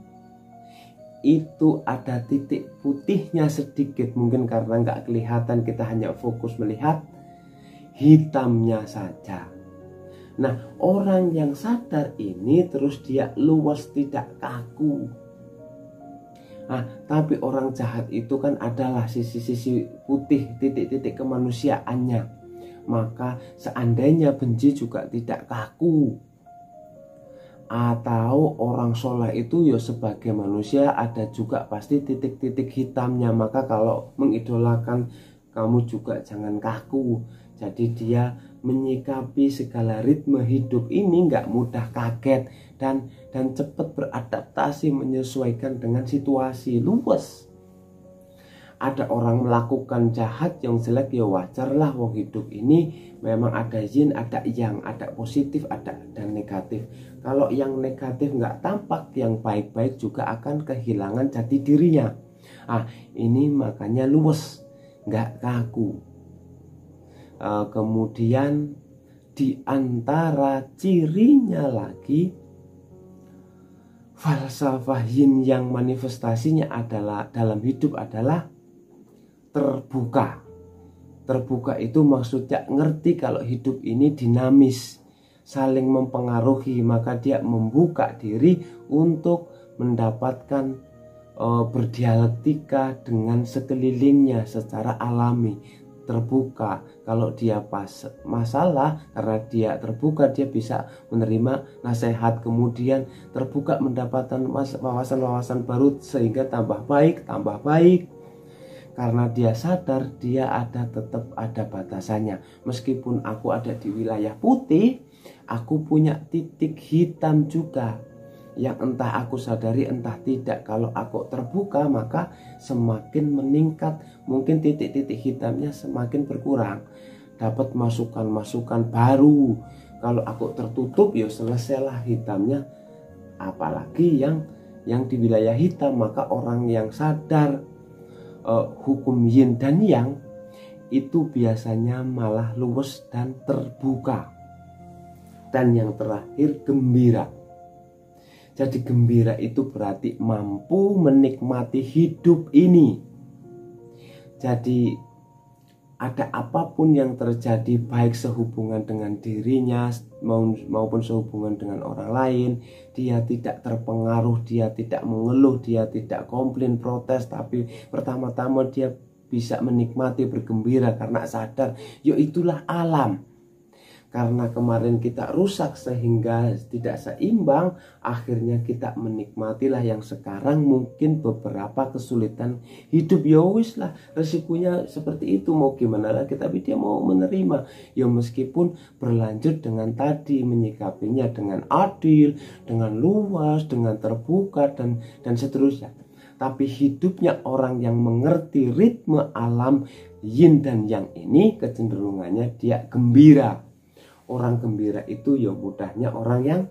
itu ada titik putihnya sedikit, mungkin karena nggak kelihatan, kita hanya fokus melihat hitamnya saja. Nah, orang yang sadar ini terus dia luas, tidak kaku. Tapi orang jahat itu kan adalah sisi-sisi putih, titik-titik kemanusiaannya. Maka seandainya benci juga tidak kaku. Atau orang soleh itu sebagai manusia ada juga pasti titik-titik hitamnya. Maka kalau mengidolakan, kamu juga jangan kaku. Jadi dia menyikapi segala ritme hidup ini nggak mudah kaget dan cepat beradaptasi, menyesuaikan dengan situasi, luas. Ada orang melakukan jahat yang jelek, wajarlah, wong hidup ini memang ada yin, ada yang, ada positif, ada dan negatif. Kalau yang negatif nggak tampak, yang baik-baik juga akan kehilangan jati dirinya. Ini makanya luas, nggak kaku. Kemudian di antara cirinya lagi, falsafah yin yang manifestasinya adalah dalam hidup adalah terbuka. Terbuka itu maksudnya ngerti kalau hidup ini dinamis, saling mempengaruhi, maka dia membuka diri untuk mendapatkan berdialektika dengan sekelilingnya secara alami. Terbuka, kalau dia pas masalah, karena dia terbuka, dia bisa menerima nasihat, kemudian terbuka mendapatkan wawasan-wawasan baru sehingga tambah baik. Karena dia sadar dia tetap ada batasannya. Meskipun aku ada di wilayah putih, aku punya titik hitam juga yang entah aku sadari entah tidak. Kalau aku terbuka maka semakin meningkat, mungkin titik-titik hitamnya semakin berkurang, dapat masukan-masukan baru. Kalau aku tertutup selesailah hitamnya. Apalagi yang di wilayah hitam, maka orang yang sadar hukum yin dan yang itu biasanya malah luwes dan terbuka. Dan yang terakhir, gembira. Jadi gembira itu berarti mampu menikmati hidup ini. Jadi ada apapun yang terjadi, baik sehubungan dengan dirinya maupun sehubungan dengan orang lain, dia tidak terpengaruh, dia tidak mengeluh, dia tidak komplain, protes, tapi pertama-tama dia bisa menikmati, bergembira karena sadar itulah alam. Karena kemarin kita rusak sehingga tidak seimbang, akhirnya kita menikmatilah yang sekarang mungkin beberapa kesulitan hidup. Ya wis lah, resikonya seperti itu, mau gimana lagi, tapi dia mau menerima. Ya meskipun berlanjut dengan tadi, menyikapinya dengan adil, dengan luas, dengan terbuka, dan seterusnya. Tapi hidupnya orang yang mengerti ritme alam yin dan yang ini, kecenderungannya dia gembira. Orang gembira itu ya mudahnya orang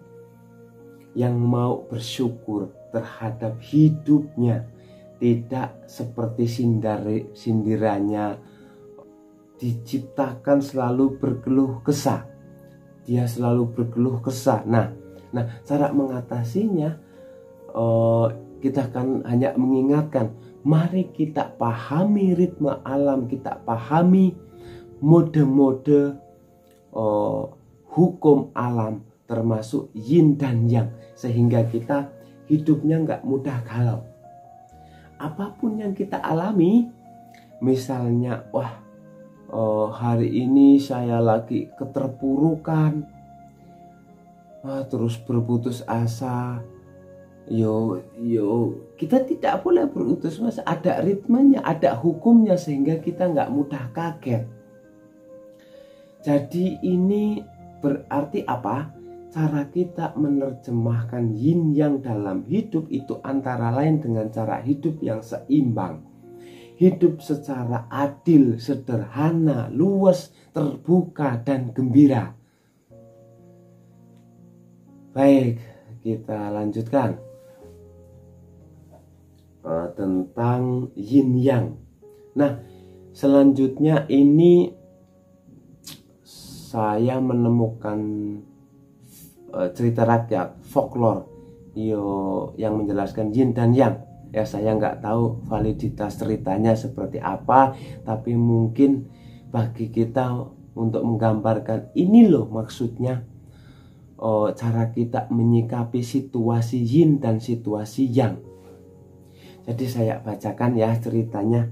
yang mau bersyukur terhadap hidupnya, tidak seperti sindirannya diciptakan selalu berkeluh kesah. Dia selalu berkeluh kesah. Nah, cara mengatasinya kita kan hanya mengingatkan, mari kita pahami ritme alam, kita pahami mode-mode hukum alam, termasuk yin dan yang, sehingga kita hidupnya nggak mudah galau. Apapun yang kita alami, misalnya hari ini saya lagi keterpurukan, terus berputus asa, yo kita tidak boleh berputus asa. Ada ritmenya, ada hukumnya, sehingga kita nggak mudah kaget. Jadi ini berarti apa? Cara kita menerjemahkan yin yang dalam hidup itu antara lain dengan cara hidup yang seimbang. Hidup secara adil, sederhana, luas, terbuka, dan gembira. Baik, kita lanjutkan tentang yin yang. Nah, selanjutnya ini saya menemukan cerita rakyat folklore yang menjelaskan yin dan yang. Ya, saya nggak tahu validitas ceritanya seperti apa, tapi mungkin bagi kita untuk menggambarkan ini loh maksudnya cara kita menyikapi situasi yin dan situasi yang. Jadi saya bacakan ya ceritanya.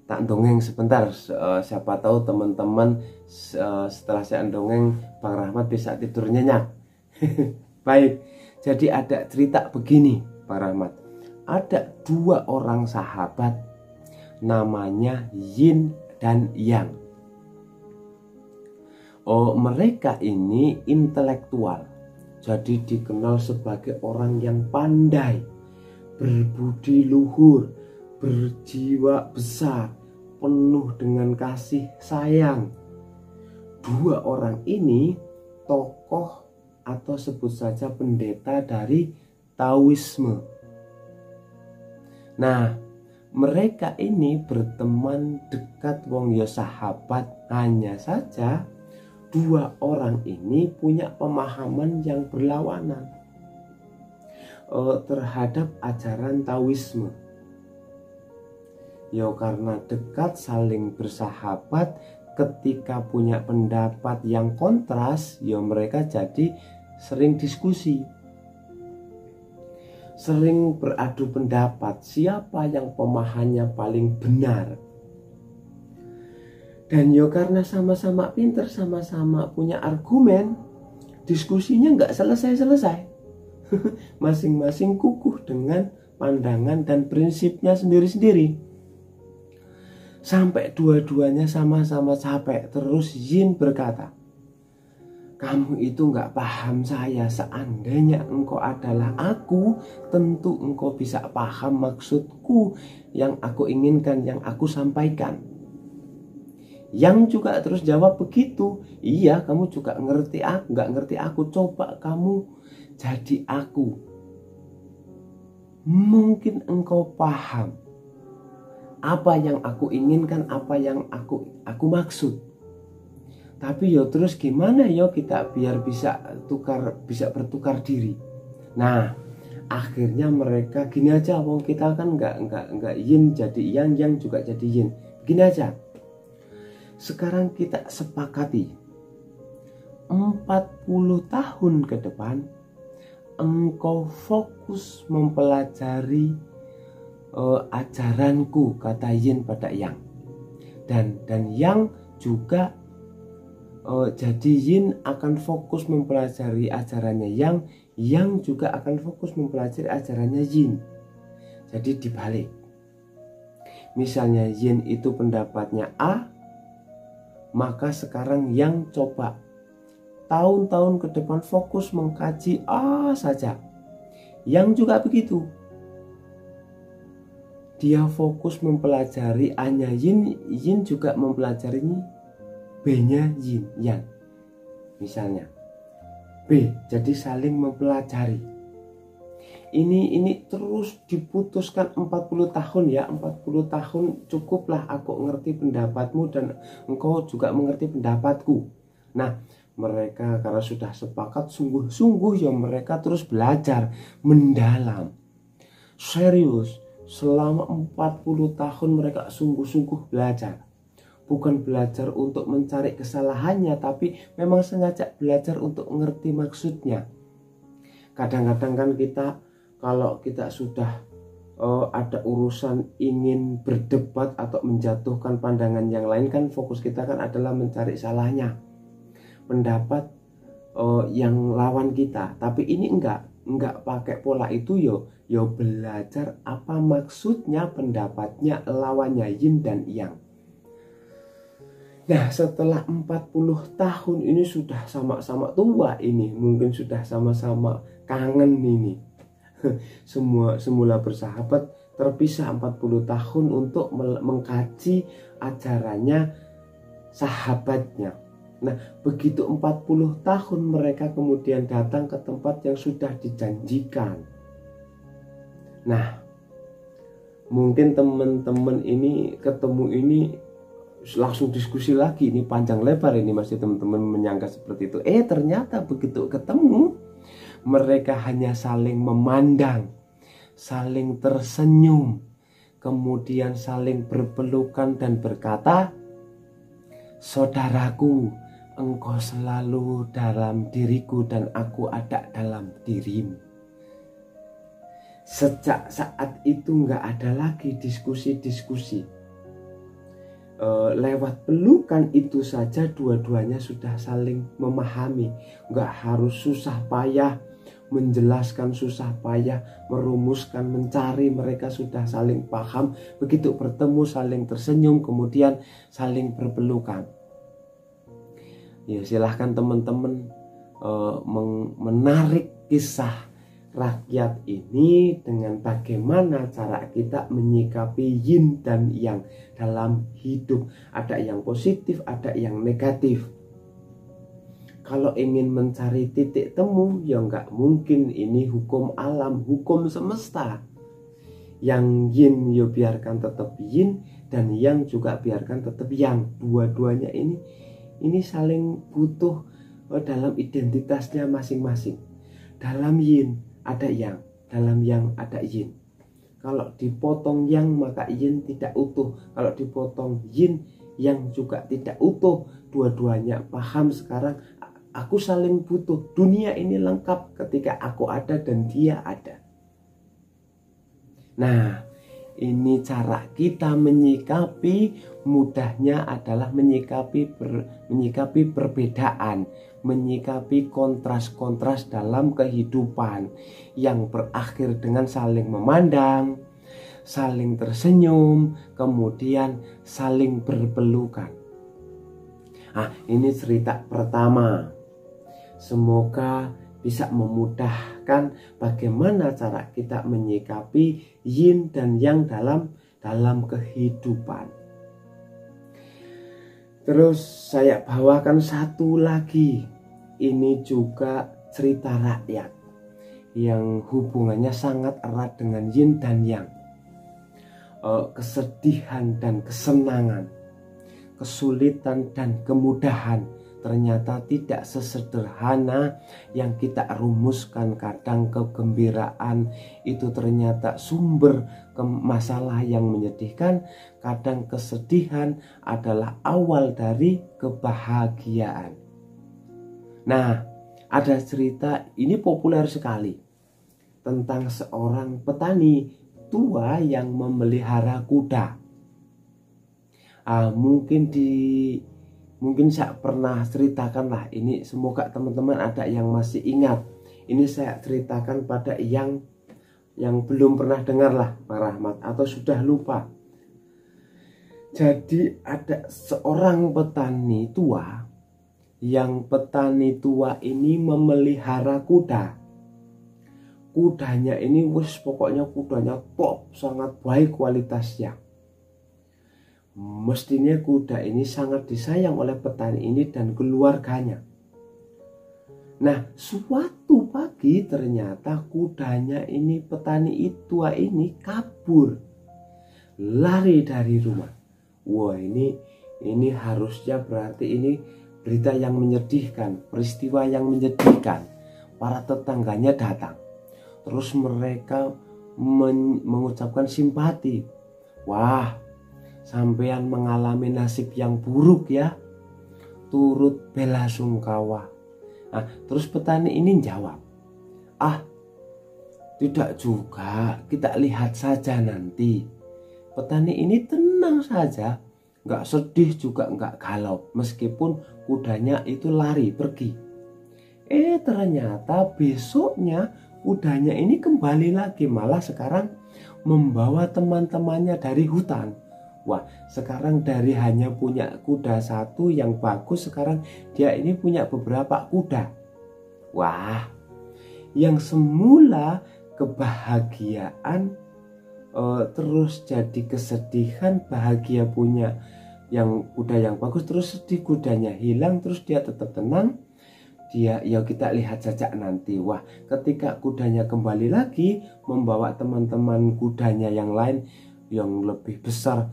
Tak dongeng sebentar, siapa tahu teman-teman setelah saya dongeng Bang Rahmat bisa tidur nyenyak. Baik, jadi ada cerita begini Bang Rahmat. Ada dua orang sahabat, namanya Yin dan Yang. Mereka ini intelektual, jadi dikenal sebagai orang yang pandai, berbudi luhur, berjiwa besar, penuh dengan kasih sayang. Dua orang ini tokoh atau sebut saja pendeta dari Taoisme. Nah, mereka ini berteman dekat, wong ya sahabat. Hanya saja dua orang ini punya pemahaman yang berlawanan terhadap ajaran Taoisme. Ya karena dekat, saling bersahabat, ketika punya pendapat yang kontras, ya mereka jadi sering diskusi, sering beradu pendapat siapa yang pemahamannya paling benar. Dan ya karena sama-sama pinter, sama-sama punya argumen, diskusinya nggak selesai-selesai. Masing-masing kukuh dengan pandangan dan prinsipnya sendiri-sendiri. Sampai dua-duanya sama-sama capek. Terus Yin berkata, kamu itu gak paham saya. Seandainya engkau adalah aku, tentu engkau bisa paham maksudku, yang aku inginkan, yang aku sampaikan. Yang juga terus jawab begitu. Iya, kamu juga ngerti aku, gak ngerti aku. Coba kamu jadi aku, mungkin engkau paham apa yang aku inginkan, apa yang aku maksud. Tapi yo terus gimana yo kita biar bisa bertukar diri. Nah, akhirnya mereka gini aja, wong kita kan nggak yin jadi yang juga jadi yin. Gini aja. Sekarang kita sepakati 40 tahun ke depan engkau fokus mempelajari ajaranku, kata Yin pada Yang, dan Yang juga Jadi yin akan fokus mempelajari ajarannya yang juga akan fokus mempelajari ajarannya yin. Jadi dibalik. Misalnya yin itu pendapatnya A, maka sekarang yang coba tahun-tahun ke depan fokus mengkaji A saja. Yang juga begitu. Dia fokus mempelajari A-nya yin, yin juga mempelajari B-nya yin, yang. Misalnya B, jadi saling mempelajari. Ini terus diputuskan 40 tahun ya, 40 tahun cukuplah aku ngerti pendapatmu dan engkau juga mengerti pendapatku. Nah, mereka karena sudah sepakat sungguh-sungguh ya mereka terus belajar mendalam. Serius, selama 40 tahun mereka sungguh-sungguh belajar. Bukan belajar untuk mencari kesalahannya, tapi memang sengaja belajar untuk mengerti maksudnya. Kadang-kadang kan kita, kalau kita sudah ada urusan ingin berdebat atau menjatuhkan pandangan yang lain, kan fokus kita kan adalah mencari salahnya pendapat yang lawan kita. Tapi ini enggak pakai pola itu, yo belajar apa maksudnya pendapatnya lawannya yin dan yang. Nah, setelah 40 tahun ini sudah sama-sama tua ini, mungkin sudah sama-sama kangen ini. Semula bersahabat terpisah 40 tahun untuk mengkaji ajarannya sahabatnya. Nah, begitu 40 tahun mereka kemudian datang ke tempat yang sudah dijanjikan. Nah, mungkin teman-teman ini ketemu ini langsung diskusi lagi, ini panjang lebar ini masih teman-teman menyangka seperti itu. Ternyata begitu ketemu mereka hanya saling memandang, saling tersenyum, kemudian saling berpelukan dan berkata, "Saudaraku, engkau selalu dalam diriku dan aku ada dalam dirimu." Sejak saat itu nggak ada lagi diskusi-diskusi. Lewat pelukan itu saja dua-duanya sudah saling memahami. Nggak harus susah payah menjelaskan, susah payah merumuskan, mencari, mereka sudah saling paham. Begitu bertemu saling tersenyum, kemudian saling berpelukan. Ya, silahkan teman-teman menarik kisah rakyat ini dengan bagaimana cara kita menyikapi yin dan yang dalam hidup. Ada yang positif, ada yang negatif. Kalau ingin mencari titik temu, ya nggak mungkin, ini hukum alam, hukum semesta. Yang yin ya biarkan tetap yin, dan yang juga biarkan tetap yang. Dua-duanya ini saling butuh dalam identitasnya masing-masing. Dalam yin ada yang, dalam yang ada yin. Kalau dipotong yang, maka yin tidak utuh. Kalau dipotong yin, yang juga tidak utuh. Dua-duanya paham sekarang, aku saling butuh. Dunia ini lengkap ketika aku ada dan dia ada. Nah, ini cara kita menyikapi, mudahnya adalah menyikapi perbedaan, menyikapi kontras-kontras dalam kehidupan yang berakhir dengan saling memandang, saling tersenyum, kemudian saling berpelukan. Ini cerita pertama. Semoga bisa memudahkan bagaimana cara kita menyikapi yin dan yang dalam kehidupan. Terus saya bawakan satu lagi. Ini juga cerita rakyat yang hubungannya sangat erat dengan yin dan yang. Kesedihan dan kesenangan, kesulitan dan kemudahan ternyata tidak sesederhana yang kita rumuskan. Kadang kegembiraan itu ternyata sumber masalah yang menyedihkan. Kadang kesedihan adalah awal dari kebahagiaan. Nah, ada cerita ini populer sekali tentang seorang petani tua yang memelihara kuda. Mungkin di Mungkin saya pernah ceritakan lah, ini semoga teman-teman ada yang masih ingat. Ini saya ceritakan pada yang belum pernah dengar lah Pak Rahmat, atau sudah lupa. Jadi ada seorang petani tua, yang petani tua ini memelihara kuda. Kudanya ini pokoknya kudanya top, sangat baik kualitasnya. Mestinya kuda ini sangat disayang oleh petani ini dan keluarganya. Nah, suatu pagi ternyata kudanya ini, petani tua ini kabur, lari dari rumah. Wah, ini harusnya berarti ini berita yang menyedihkan, peristiwa yang menyedihkan. Para tetangganya datang, terus mereka mengucapkan simpati. Wah, sampean mengalami nasib yang buruk ya, turut bela sungkawa. Nah, terus petani ini jawab, tidak juga, kita lihat saja nanti. Petani ini tenang saja, nggak sedih juga nggak galau, meskipun kudanya itu lari pergi. Ternyata besoknya kudanya ini kembali lagi, malah sekarang membawa teman-temannya dari hutan. Wah, sekarang dari hanya punya kuda satu yang bagus, sekarang dia ini punya beberapa kuda. Wah, yang semula kebahagiaan terus jadi kesedihan, bahagia punya yang kuda yang bagus, terus sedih kudanya hilang, terus dia tetap tenang. Ya kita lihat saja nanti. Wah, ketika kudanya kembali lagi membawa teman-teman kudanya yang lain yang lebih besar,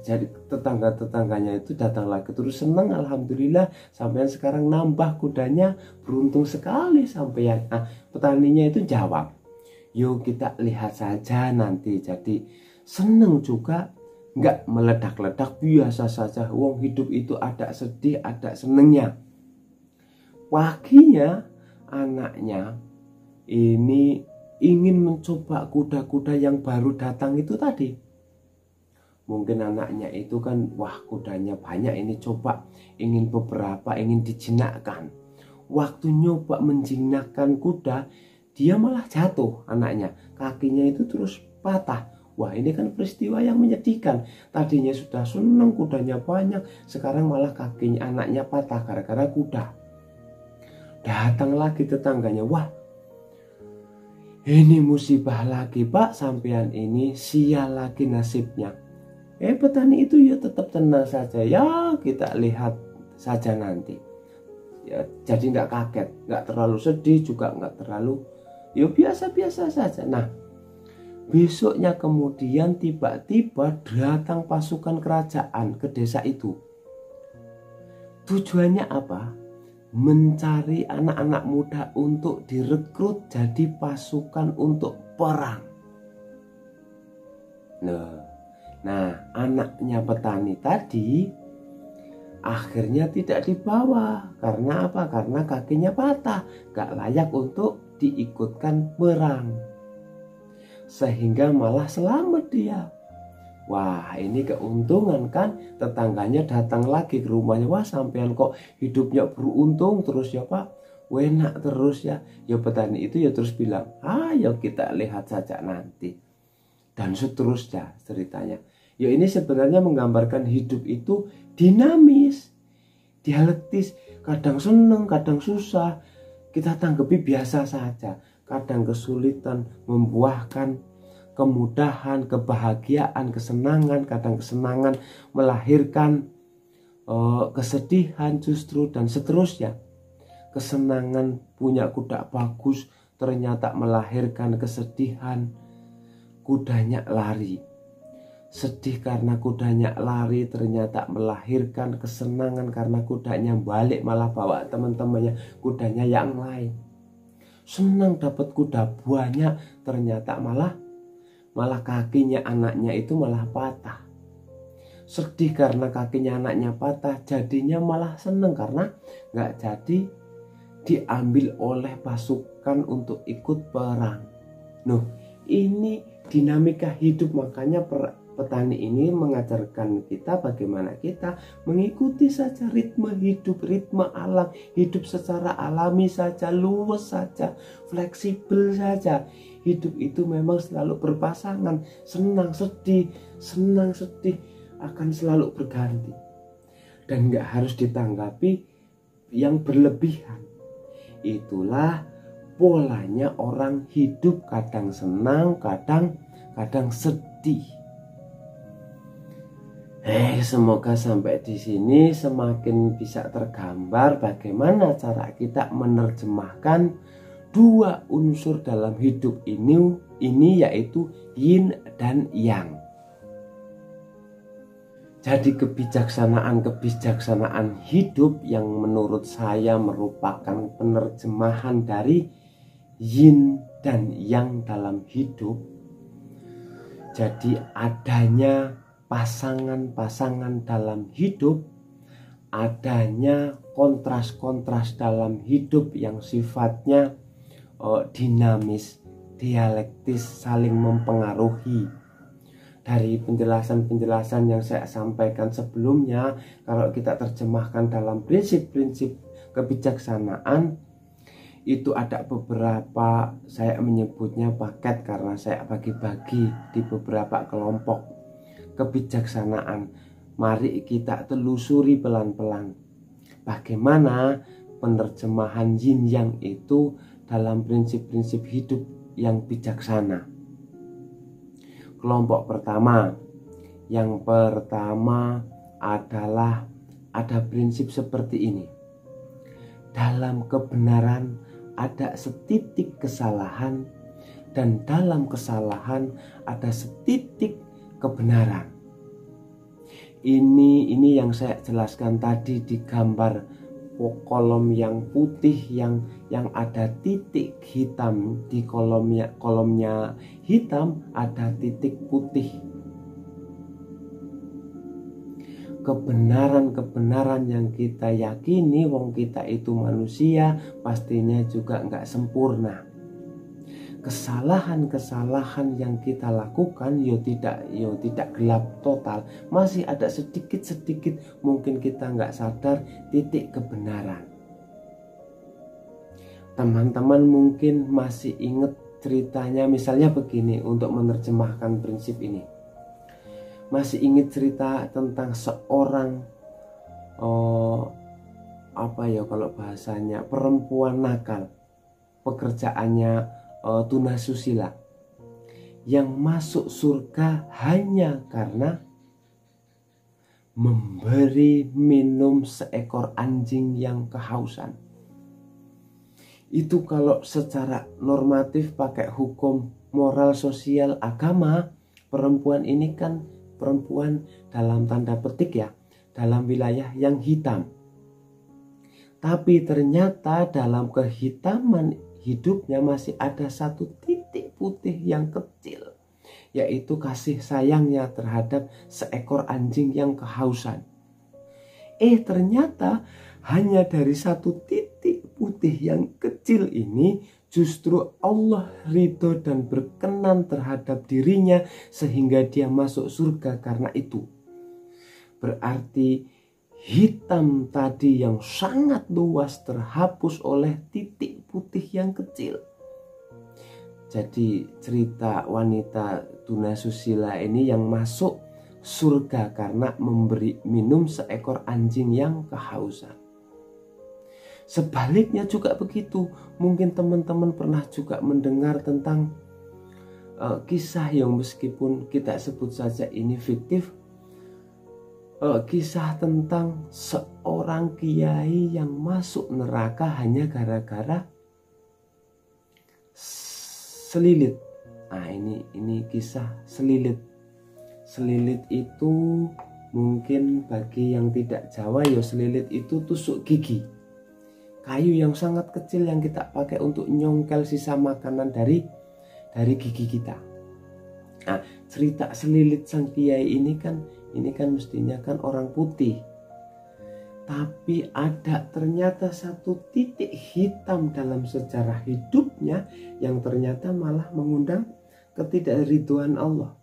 jadi tetangga-tetangganya itu datang lagi, terus senang, alhamdulillah sampean sekarang nambah kudanya, beruntung sekali sampean. Petaninya itu jawab, yuk kita lihat saja nanti. Jadi senang juga, nggak meledak-ledak, biasa saja. Wong hidup itu ada sedih, ada senengnya. Paginya anaknya ini ingin mencoba kuda-kuda yang baru datang itu tadi. Mungkin anaknya itu kan, wah kudanya banyak ini, coba ingin beberapa, ingin dijinakkan. Waktu nyoba menjinakkan kuda, dia malah jatuh anaknya, kakinya itu terus patah. Wah, ini kan peristiwa yang menyedihkan. Tadinya sudah senang kudanya banyak, sekarang malah kakinya anaknya patah gara-gara kuda. Datang lagi tetangganya, wah ini musibah lagi Pak, sampean ini sial lagi nasibnya. Petani itu ya tetap tenang saja, ya kita lihat saja nanti. Ya, jadi nggak kaget, nggak terlalu sedih juga, nggak terlalu, ya biasa-biasa saja. Nah, besoknya kemudian tiba-tiba datang pasukan kerajaan ke desa itu. Tujuannya apa? Mencari anak-anak muda untuk direkrut jadi pasukan untuk perang. Nah, anaknya petani tadi akhirnya tidak dibawa. Karena apa? Karena kakinya patah, gak layak untuk diikutkan perang. Sehingga malah selamat dia. Wah, ini keuntungan kan. Tetangganya datang lagi ke rumahnya, wah sampean kok hidupnya beruntung terus ya Pak, enak terus ya. Ya petani itu ya terus bilang, ayo kita lihat saja nanti. Dan seterusnya ceritanya. Ya ini sebenarnya menggambarkan hidup itu dinamis, dialektis, kadang seneng, kadang susah. Kita tanggapi biasa saja. Kadang kesulitan membuahkan kemudahan, kebahagiaan, kesenangan. Kadang kesenangan melahirkan kesedihan justru, dan seterusnya. Kesenangan punya kuda bagus ternyata melahirkan kesedihan, kudanya lari. Sedih karena kudanya lari ternyata melahirkan kesenangan karena kudanya balik, malah bawa teman-temannya kudanya yang lain. Senang dapat kuda banyak, ternyata malah kakinya anaknya itu malah patah. Sedih karena kakinya anaknya patah, jadinya malah senang karena nggak jadi diambil oleh pasukan untuk ikut perang. Ini dinamika hidup. Makanya petani ini mengajarkan kita bagaimana kita mengikuti saja ritme hidup, ritme alam, hidup secara alami saja, luwes saja, fleksibel saja. Hidup itu memang selalu berpasangan, senang sedih akan selalu berganti, dan gak harus ditanggapi yang berlebihan. Itulah polanya orang hidup, kadang senang, kadang sedih. Semoga sampai di sini semakin bisa tergambar bagaimana cara kita menerjemahkan dua unsur dalam hidup ini yaitu yin dan yang. Jadi kebijaksanaan hidup yang menurut saya merupakan penerjemahan dari yin dan yang dalam hidup. Jadi adanya pasangan-pasangan dalam hidup, adanya kontras-kontras dalam hidup yang sifatnya dinamis, dialektis, saling mempengaruhi. Dari penjelasan-penjelasan yang saya sampaikan sebelumnya, kalau kita terjemahkan dalam prinsip-prinsip kebijaksanaan, itu ada beberapa, saya menyebutnya paket karena saya bagi-bagi di beberapa kelompok kebijaksanaan. Mari kita telusuri pelan-pelan bagaimana penerjemahan yin yang itu dalam prinsip-prinsip hidup yang bijaksana. Kelompok pertama, yang pertama adalah ada prinsip seperti ini: dalam kebenaran ada setitik kesalahan, dan dalam kesalahan ada setitik kebenaran. Ini yang saya jelaskan tadi di gambar kolom yang putih yang ada titik hitam, di kolomnya hitam ada titik putih. Kebenaran yang kita yakini, wong kita itu manusia, pastinya juga nggak sempurna. Kesalahan-kesalahan yang kita lakukan tidak gelap total, masih ada sedikit-sedikit mungkin kita nggak sadar titik kebenaran. Teman-teman mungkin masih ingat ceritanya, misalnya begini untuk menerjemahkan prinsip ini. Masih ingat cerita tentang seorang kalau bahasanya perempuan nakal, pekerjaannya tunasusila, yang masuk surga hanya karena memberi minum seekor anjing yang kehausan. Itu kalau secara normatif pakai hukum moral sosial agama, perempuan ini kan perempuan dalam tanda petik ya, dalam wilayah yang hitam. Tapi ternyata dalam kehitaman hidupnya masih ada satu titik putih yang kecil, yaitu kasih sayangnya terhadap seekor anjing yang kehausan. Ternyata hanya dari satu titik putih yang kecil ini justru Allah ridho dan berkenan terhadap dirinya sehingga dia masuk surga karena itu. Berarti hitam tadi yang sangat luas terhapus oleh titik putih yang kecil. Jadi cerita wanita tunasusila ini yang masuk surga karena memberi minum seekor anjing yang kehausan. Sebaliknya juga begitu. Mungkin teman-teman pernah juga mendengar tentang kisah yang meskipun kita sebut saja ini fiktif, kisah tentang seorang kiai yang masuk neraka hanya gara-gara selilit. Nah, ini kisah selilit. Selilit itu mungkin bagi yang tidak Jawa ya, selilit itu tusuk gigi. Kayu yang sangat kecil yang kita pakai untuk nyongkel sisa makanan dari gigi kita. Nah, cerita selilit sang kiai ini kan mestinya kan orang putih. Tapi ada ternyata satu titik hitam dalam sejarah hidupnya yang ternyata malah mengundang ketidakridhoan Allah.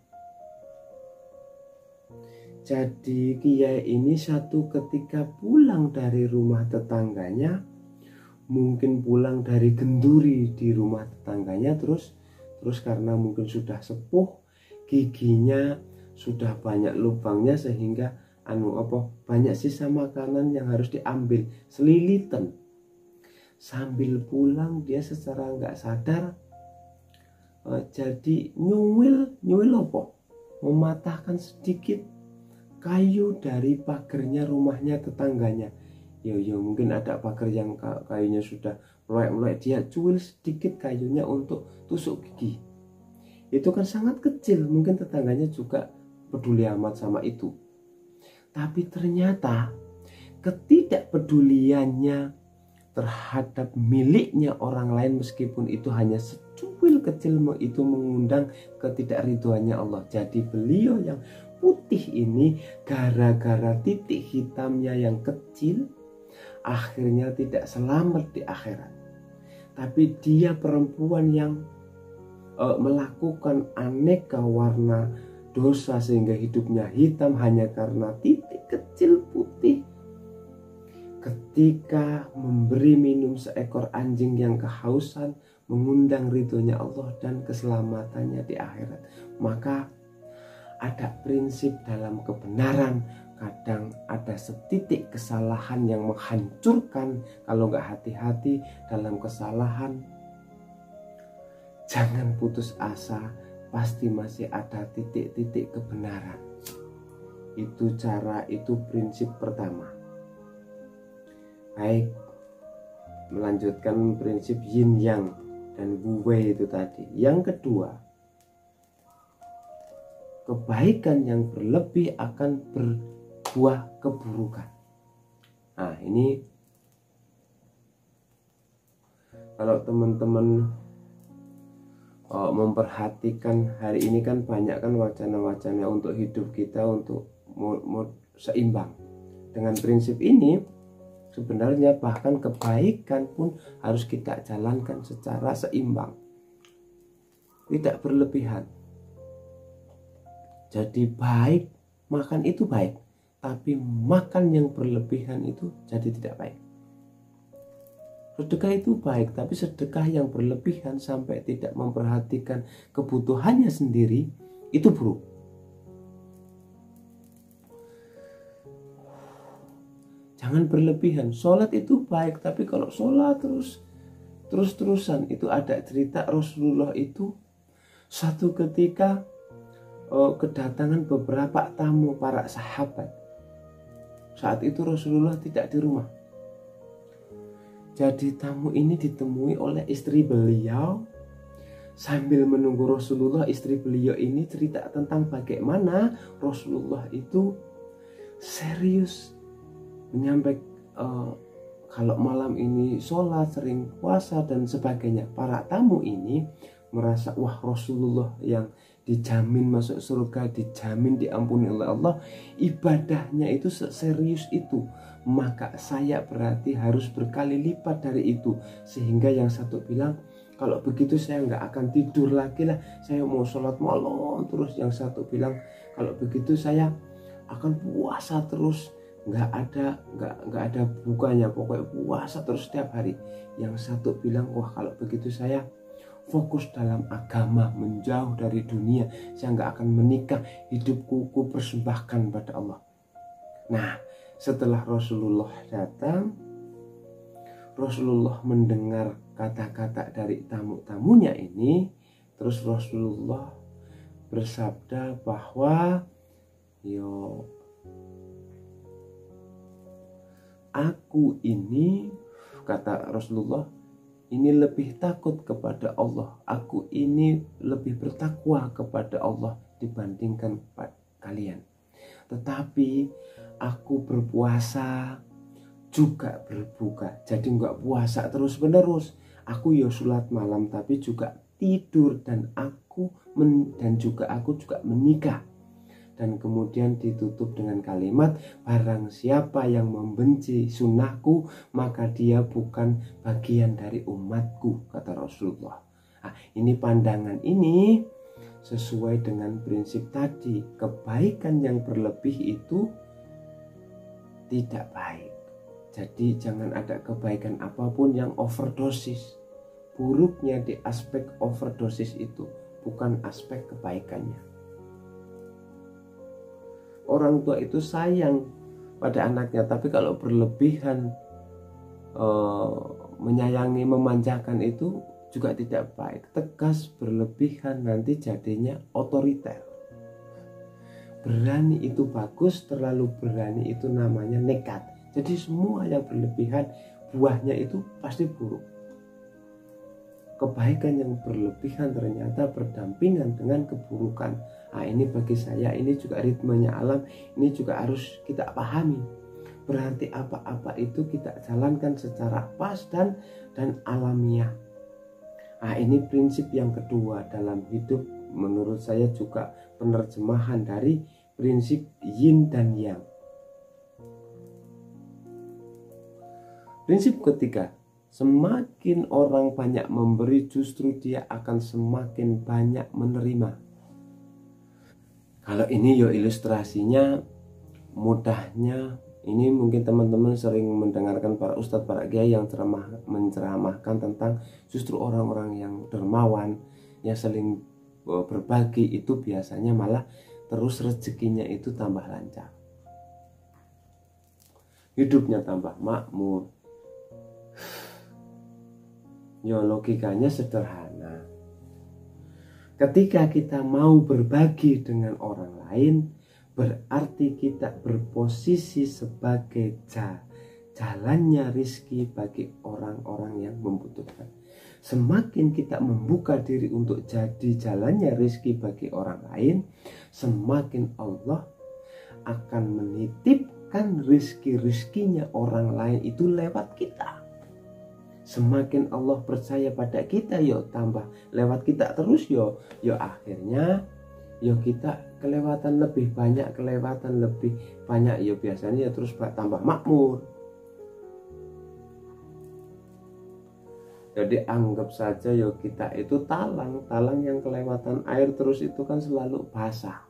Jadi kiai ini satu ketika pulang dari rumah tetangganya, mungkin pulang dari genduri di rumah tetangganya, terus karena mungkin sudah sepuh, giginya sudah banyak lubangnya sehingga banyak sisa makanan yang harus diambil, selilitan. Sambil pulang dia secara nggak sadar jadi nyuwil apa? Mematahkan sedikit kayu dari pagernya rumahnya tetangganya. Ya mungkin ada pagar yang kayunya sudah melek-melek, dia cuil sedikit kayunya untuk tusuk gigi. Itu kan sangat kecil, mungkin tetangganya juga peduli amat sama itu. Tapi ternyata ketidakpeduliannya terhadap miliknya orang lain, meskipun itu hanya secuil kecil, itu mengundang ketidakridhoannya Allah. Jadi beliau yang putih ini gara-gara titik hitamnya yang kecil akhirnya tidak selamat di akhirat. Tapi dia perempuan yang melakukan aneka warna dosa sehingga hidupnya hitam hanya karena titik kecil putih. Ketika memberi minum seekor anjing yang kehausan, mengundang ridhonya Allah dan keselamatannya di akhirat. Maka ada prinsip dalam kebenaran, kadang ada setitik kesalahan yang menghancurkan. Kalau nggak hati-hati dalam kesalahan, jangan putus asa, pasti masih ada titik-titik kebenaran. Itu prinsip pertama. Baik, melanjutkan prinsip yin yang dan wu wei itu tadi. Yang kedua, kebaikan yang berlebih akan berbuah keburukan. Nah, ini kalau teman-teman memperhatikan hari ini kan banyak kan wacana-wacana untuk hidup kita untuk seimbang. Dengan prinsip ini sebenarnya bahkan kebaikan pun harus kita jalankan secara seimbang, tidak berlebihan. Jadi baik, makan itu baik, tapi makan yang berlebihan itu jadi tidak baik. Sedekah itu baik, tapi sedekah yang berlebihan sampai tidak memperhatikan kebutuhannya sendiri itu buruk. Jangan berlebihan. Sholat itu baik, tapi kalau sholat terus-terusan, itu ada cerita Rasulullah itu satu ketika kedatangan beberapa tamu para sahabat. Saat itu Rasulullah tidak di rumah. Jadi tamu ini ditemui oleh istri beliau. Sambil menunggu Rasulullah, istri beliau ini cerita tentang bagaimana Rasulullah itu serius menyampaikan kalau malam ini sholat, sering puasa dan sebagainya. Para tamu ini merasa, wah, Rasulullah yang dijamin masuk surga, dijamin diampuni oleh Allah, ibadahnya itu serius itu, maka saya berarti harus berkali lipat dari itu. Sehingga yang satu bilang, kalau begitu saya nggak akan tidur lagi lah, saya mau sholat malam terus. Yang satu bilang, kalau begitu saya akan puasa terus, nggak ada bukanya, pokoknya puasa terus setiap hari. Yang satu bilang, wah, kalau begitu saya fokus dalam agama, menjauh dari dunia, saya nggak akan menikah, hidupku ku persembahkan pada Allah. Nah, setelah Rasulullah datang, Rasulullah mendengar kata-kata dari tamu-tamunya ini, terus Rasulullah bersabda bahwa aku ini, kata Rasulullah, ini lebih takut kepada Allah. Aku ini lebih bertakwa kepada Allah dibandingkan kalian. Tetapi aku berpuasa juga berbuka. Jadi enggak puasa terus menerus. Aku sholat malam tapi juga tidur, dan aku juga menikah. Dan kemudian ditutup dengan kalimat, barang siapa yang membenci sunnahku, maka dia bukan bagian dari umatku, kata Rasulullah. Nah, ini pandangan ini sesuai dengan prinsip tadi. Kebaikan yang berlebih itu tidak baik. Jadi jangan ada kebaikan apapun yang overdosis. Buruknya di aspek overdosis itu bukan aspek kebaikannya. Orang tua itu sayang pada anaknya, tapi kalau berlebihan menyayangi, memanjakan itu juga tidak baik. Tegas berlebihan nanti jadinya otoriter. Berani itu bagus, terlalu berani itu namanya nekat. Jadi semua yang berlebihan buahnya itu pasti buruk. Kebaikan yang berlebihan ternyata berdampingan dengan keburukan. Nah, ini bagi saya ini juga ritmenya alam, ini juga harus kita pahami. Berarti apa-apa itu kita jalankan secara pas dan alamiah. Nah, ini prinsip yang kedua dalam hidup, menurut saya juga penerjemahan dari prinsip yin dan yang. Prinsip ketiga, semakin orang banyak memberi, justru dia akan semakin banyak menerima. Kalau ini yo ilustrasinya mudahnya, ini mungkin teman-teman sering mendengarkan para ustadz, para kiai yang menceramahkan tentang justru orang-orang yang dermawan, yang saling berbagi itu biasanya malah terus rezekinya itu tambah lancar, hidupnya tambah makmur. Ya logikanya sederhana. Ketika kita mau berbagi dengan orang lain, berarti kita berposisi sebagai jalannya rizki bagi orang-orang yang membutuhkan. Semakin kita membuka diri untuk jadi jalannya rizki bagi orang lain, semakin Allah akan menitipkan rizki-rizkinya orang lain itu lewat kita. Semakin Allah percaya pada kita, yo tambah lewat kita terus, yo akhirnya yo kita kelewatan lebih banyak, yo biasanya ya terus tambah makmur. Jadi anggap saja yo kita itu talang yang kelewatan air terus itu kan selalu basah.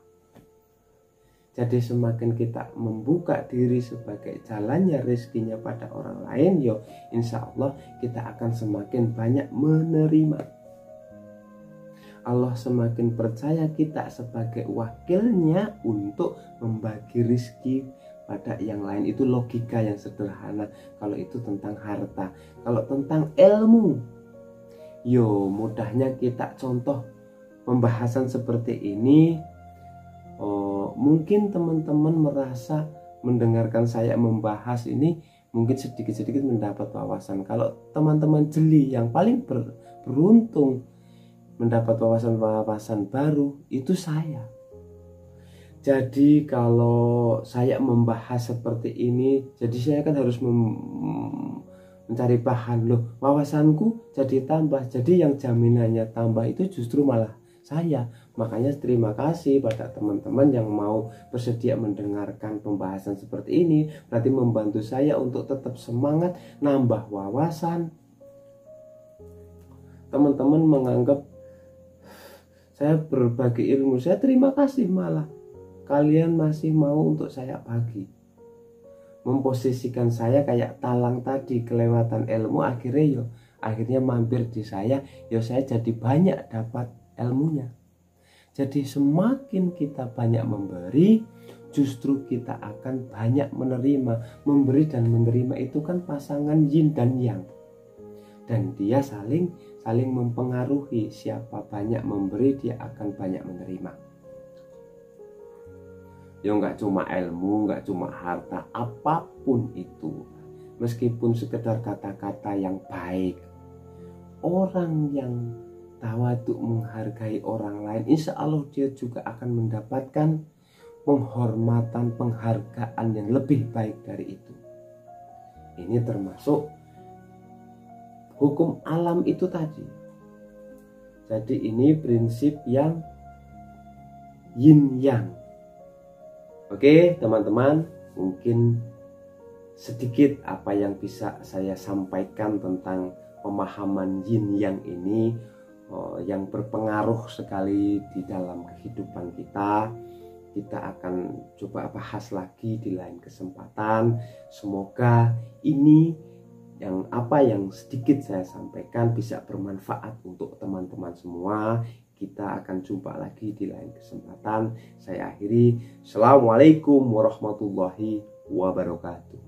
Jadi semakin kita membuka diri sebagai jalannya rezekinya pada orang lain, yo insya Allah kita akan semakin banyak menerima. Allah semakin percaya kita sebagai wakilnya untuk membagi rezeki pada yang lain. Itu logika yang sederhana. Kalau itu tentang harta. Kalau tentang ilmu, yo mudahnya kita contoh pembahasan seperti ini. Mungkin teman-teman merasa mendengarkan saya membahas ini mungkin sedikit-sedikit mendapat wawasan. Kalau teman-teman jeli, yang paling beruntung mendapat wawasan-wawasan baru itu saya. Jadi kalau saya membahas seperti ini, jadi saya kan harus mencari bahan. Loh, wawasanku jadi tambah. Jadi yang jaminannya tambah itu justru malah saya. Makanya terima kasih pada teman-teman yang mau bersedia mendengarkan pembahasan seperti ini. Berarti membantu saya untuk tetap semangat, nambah wawasan. Teman-teman menganggap saya berbagi ilmu, saya terima kasih, malah kalian masih mau untuk saya bagi. Memposisikan saya kayak talang tadi, kelewatan ilmu, akhirnya mampir di saya, saya jadi banyak dapat ilmunya. Jadi semakin kita banyak memberi, justru kita akan banyak menerima. Memberi dan menerima itu kan pasangan yin dan yang, dan dia saling mempengaruhi. Siapa banyak memberi, dia akan banyak menerima. Ya nggak cuma ilmu, nggak cuma harta, apapun itu, meskipun sekedar kata-kata yang baik, orang yang tawadhu menghargai orang lain, insya Allah dia juga akan mendapatkan penghormatan, penghargaan yang lebih baik dari itu. Ini termasuk hukum alam itu tadi. Jadi ini prinsip yang yin yang. Oke teman-teman, mungkin sedikit apa yang bisa saya sampaikan tentang pemahaman yin yang ini. yang berpengaruh sekali di dalam kehidupan kita. Kita akan coba bahas lagi di lain kesempatan. Semoga ini yang sedikit saya sampaikan bisa bermanfaat untuk teman-teman semua. Kita akan jumpa lagi di lain kesempatan. Saya akhiri. Assalamualaikum warahmatullahi wabarakatuh.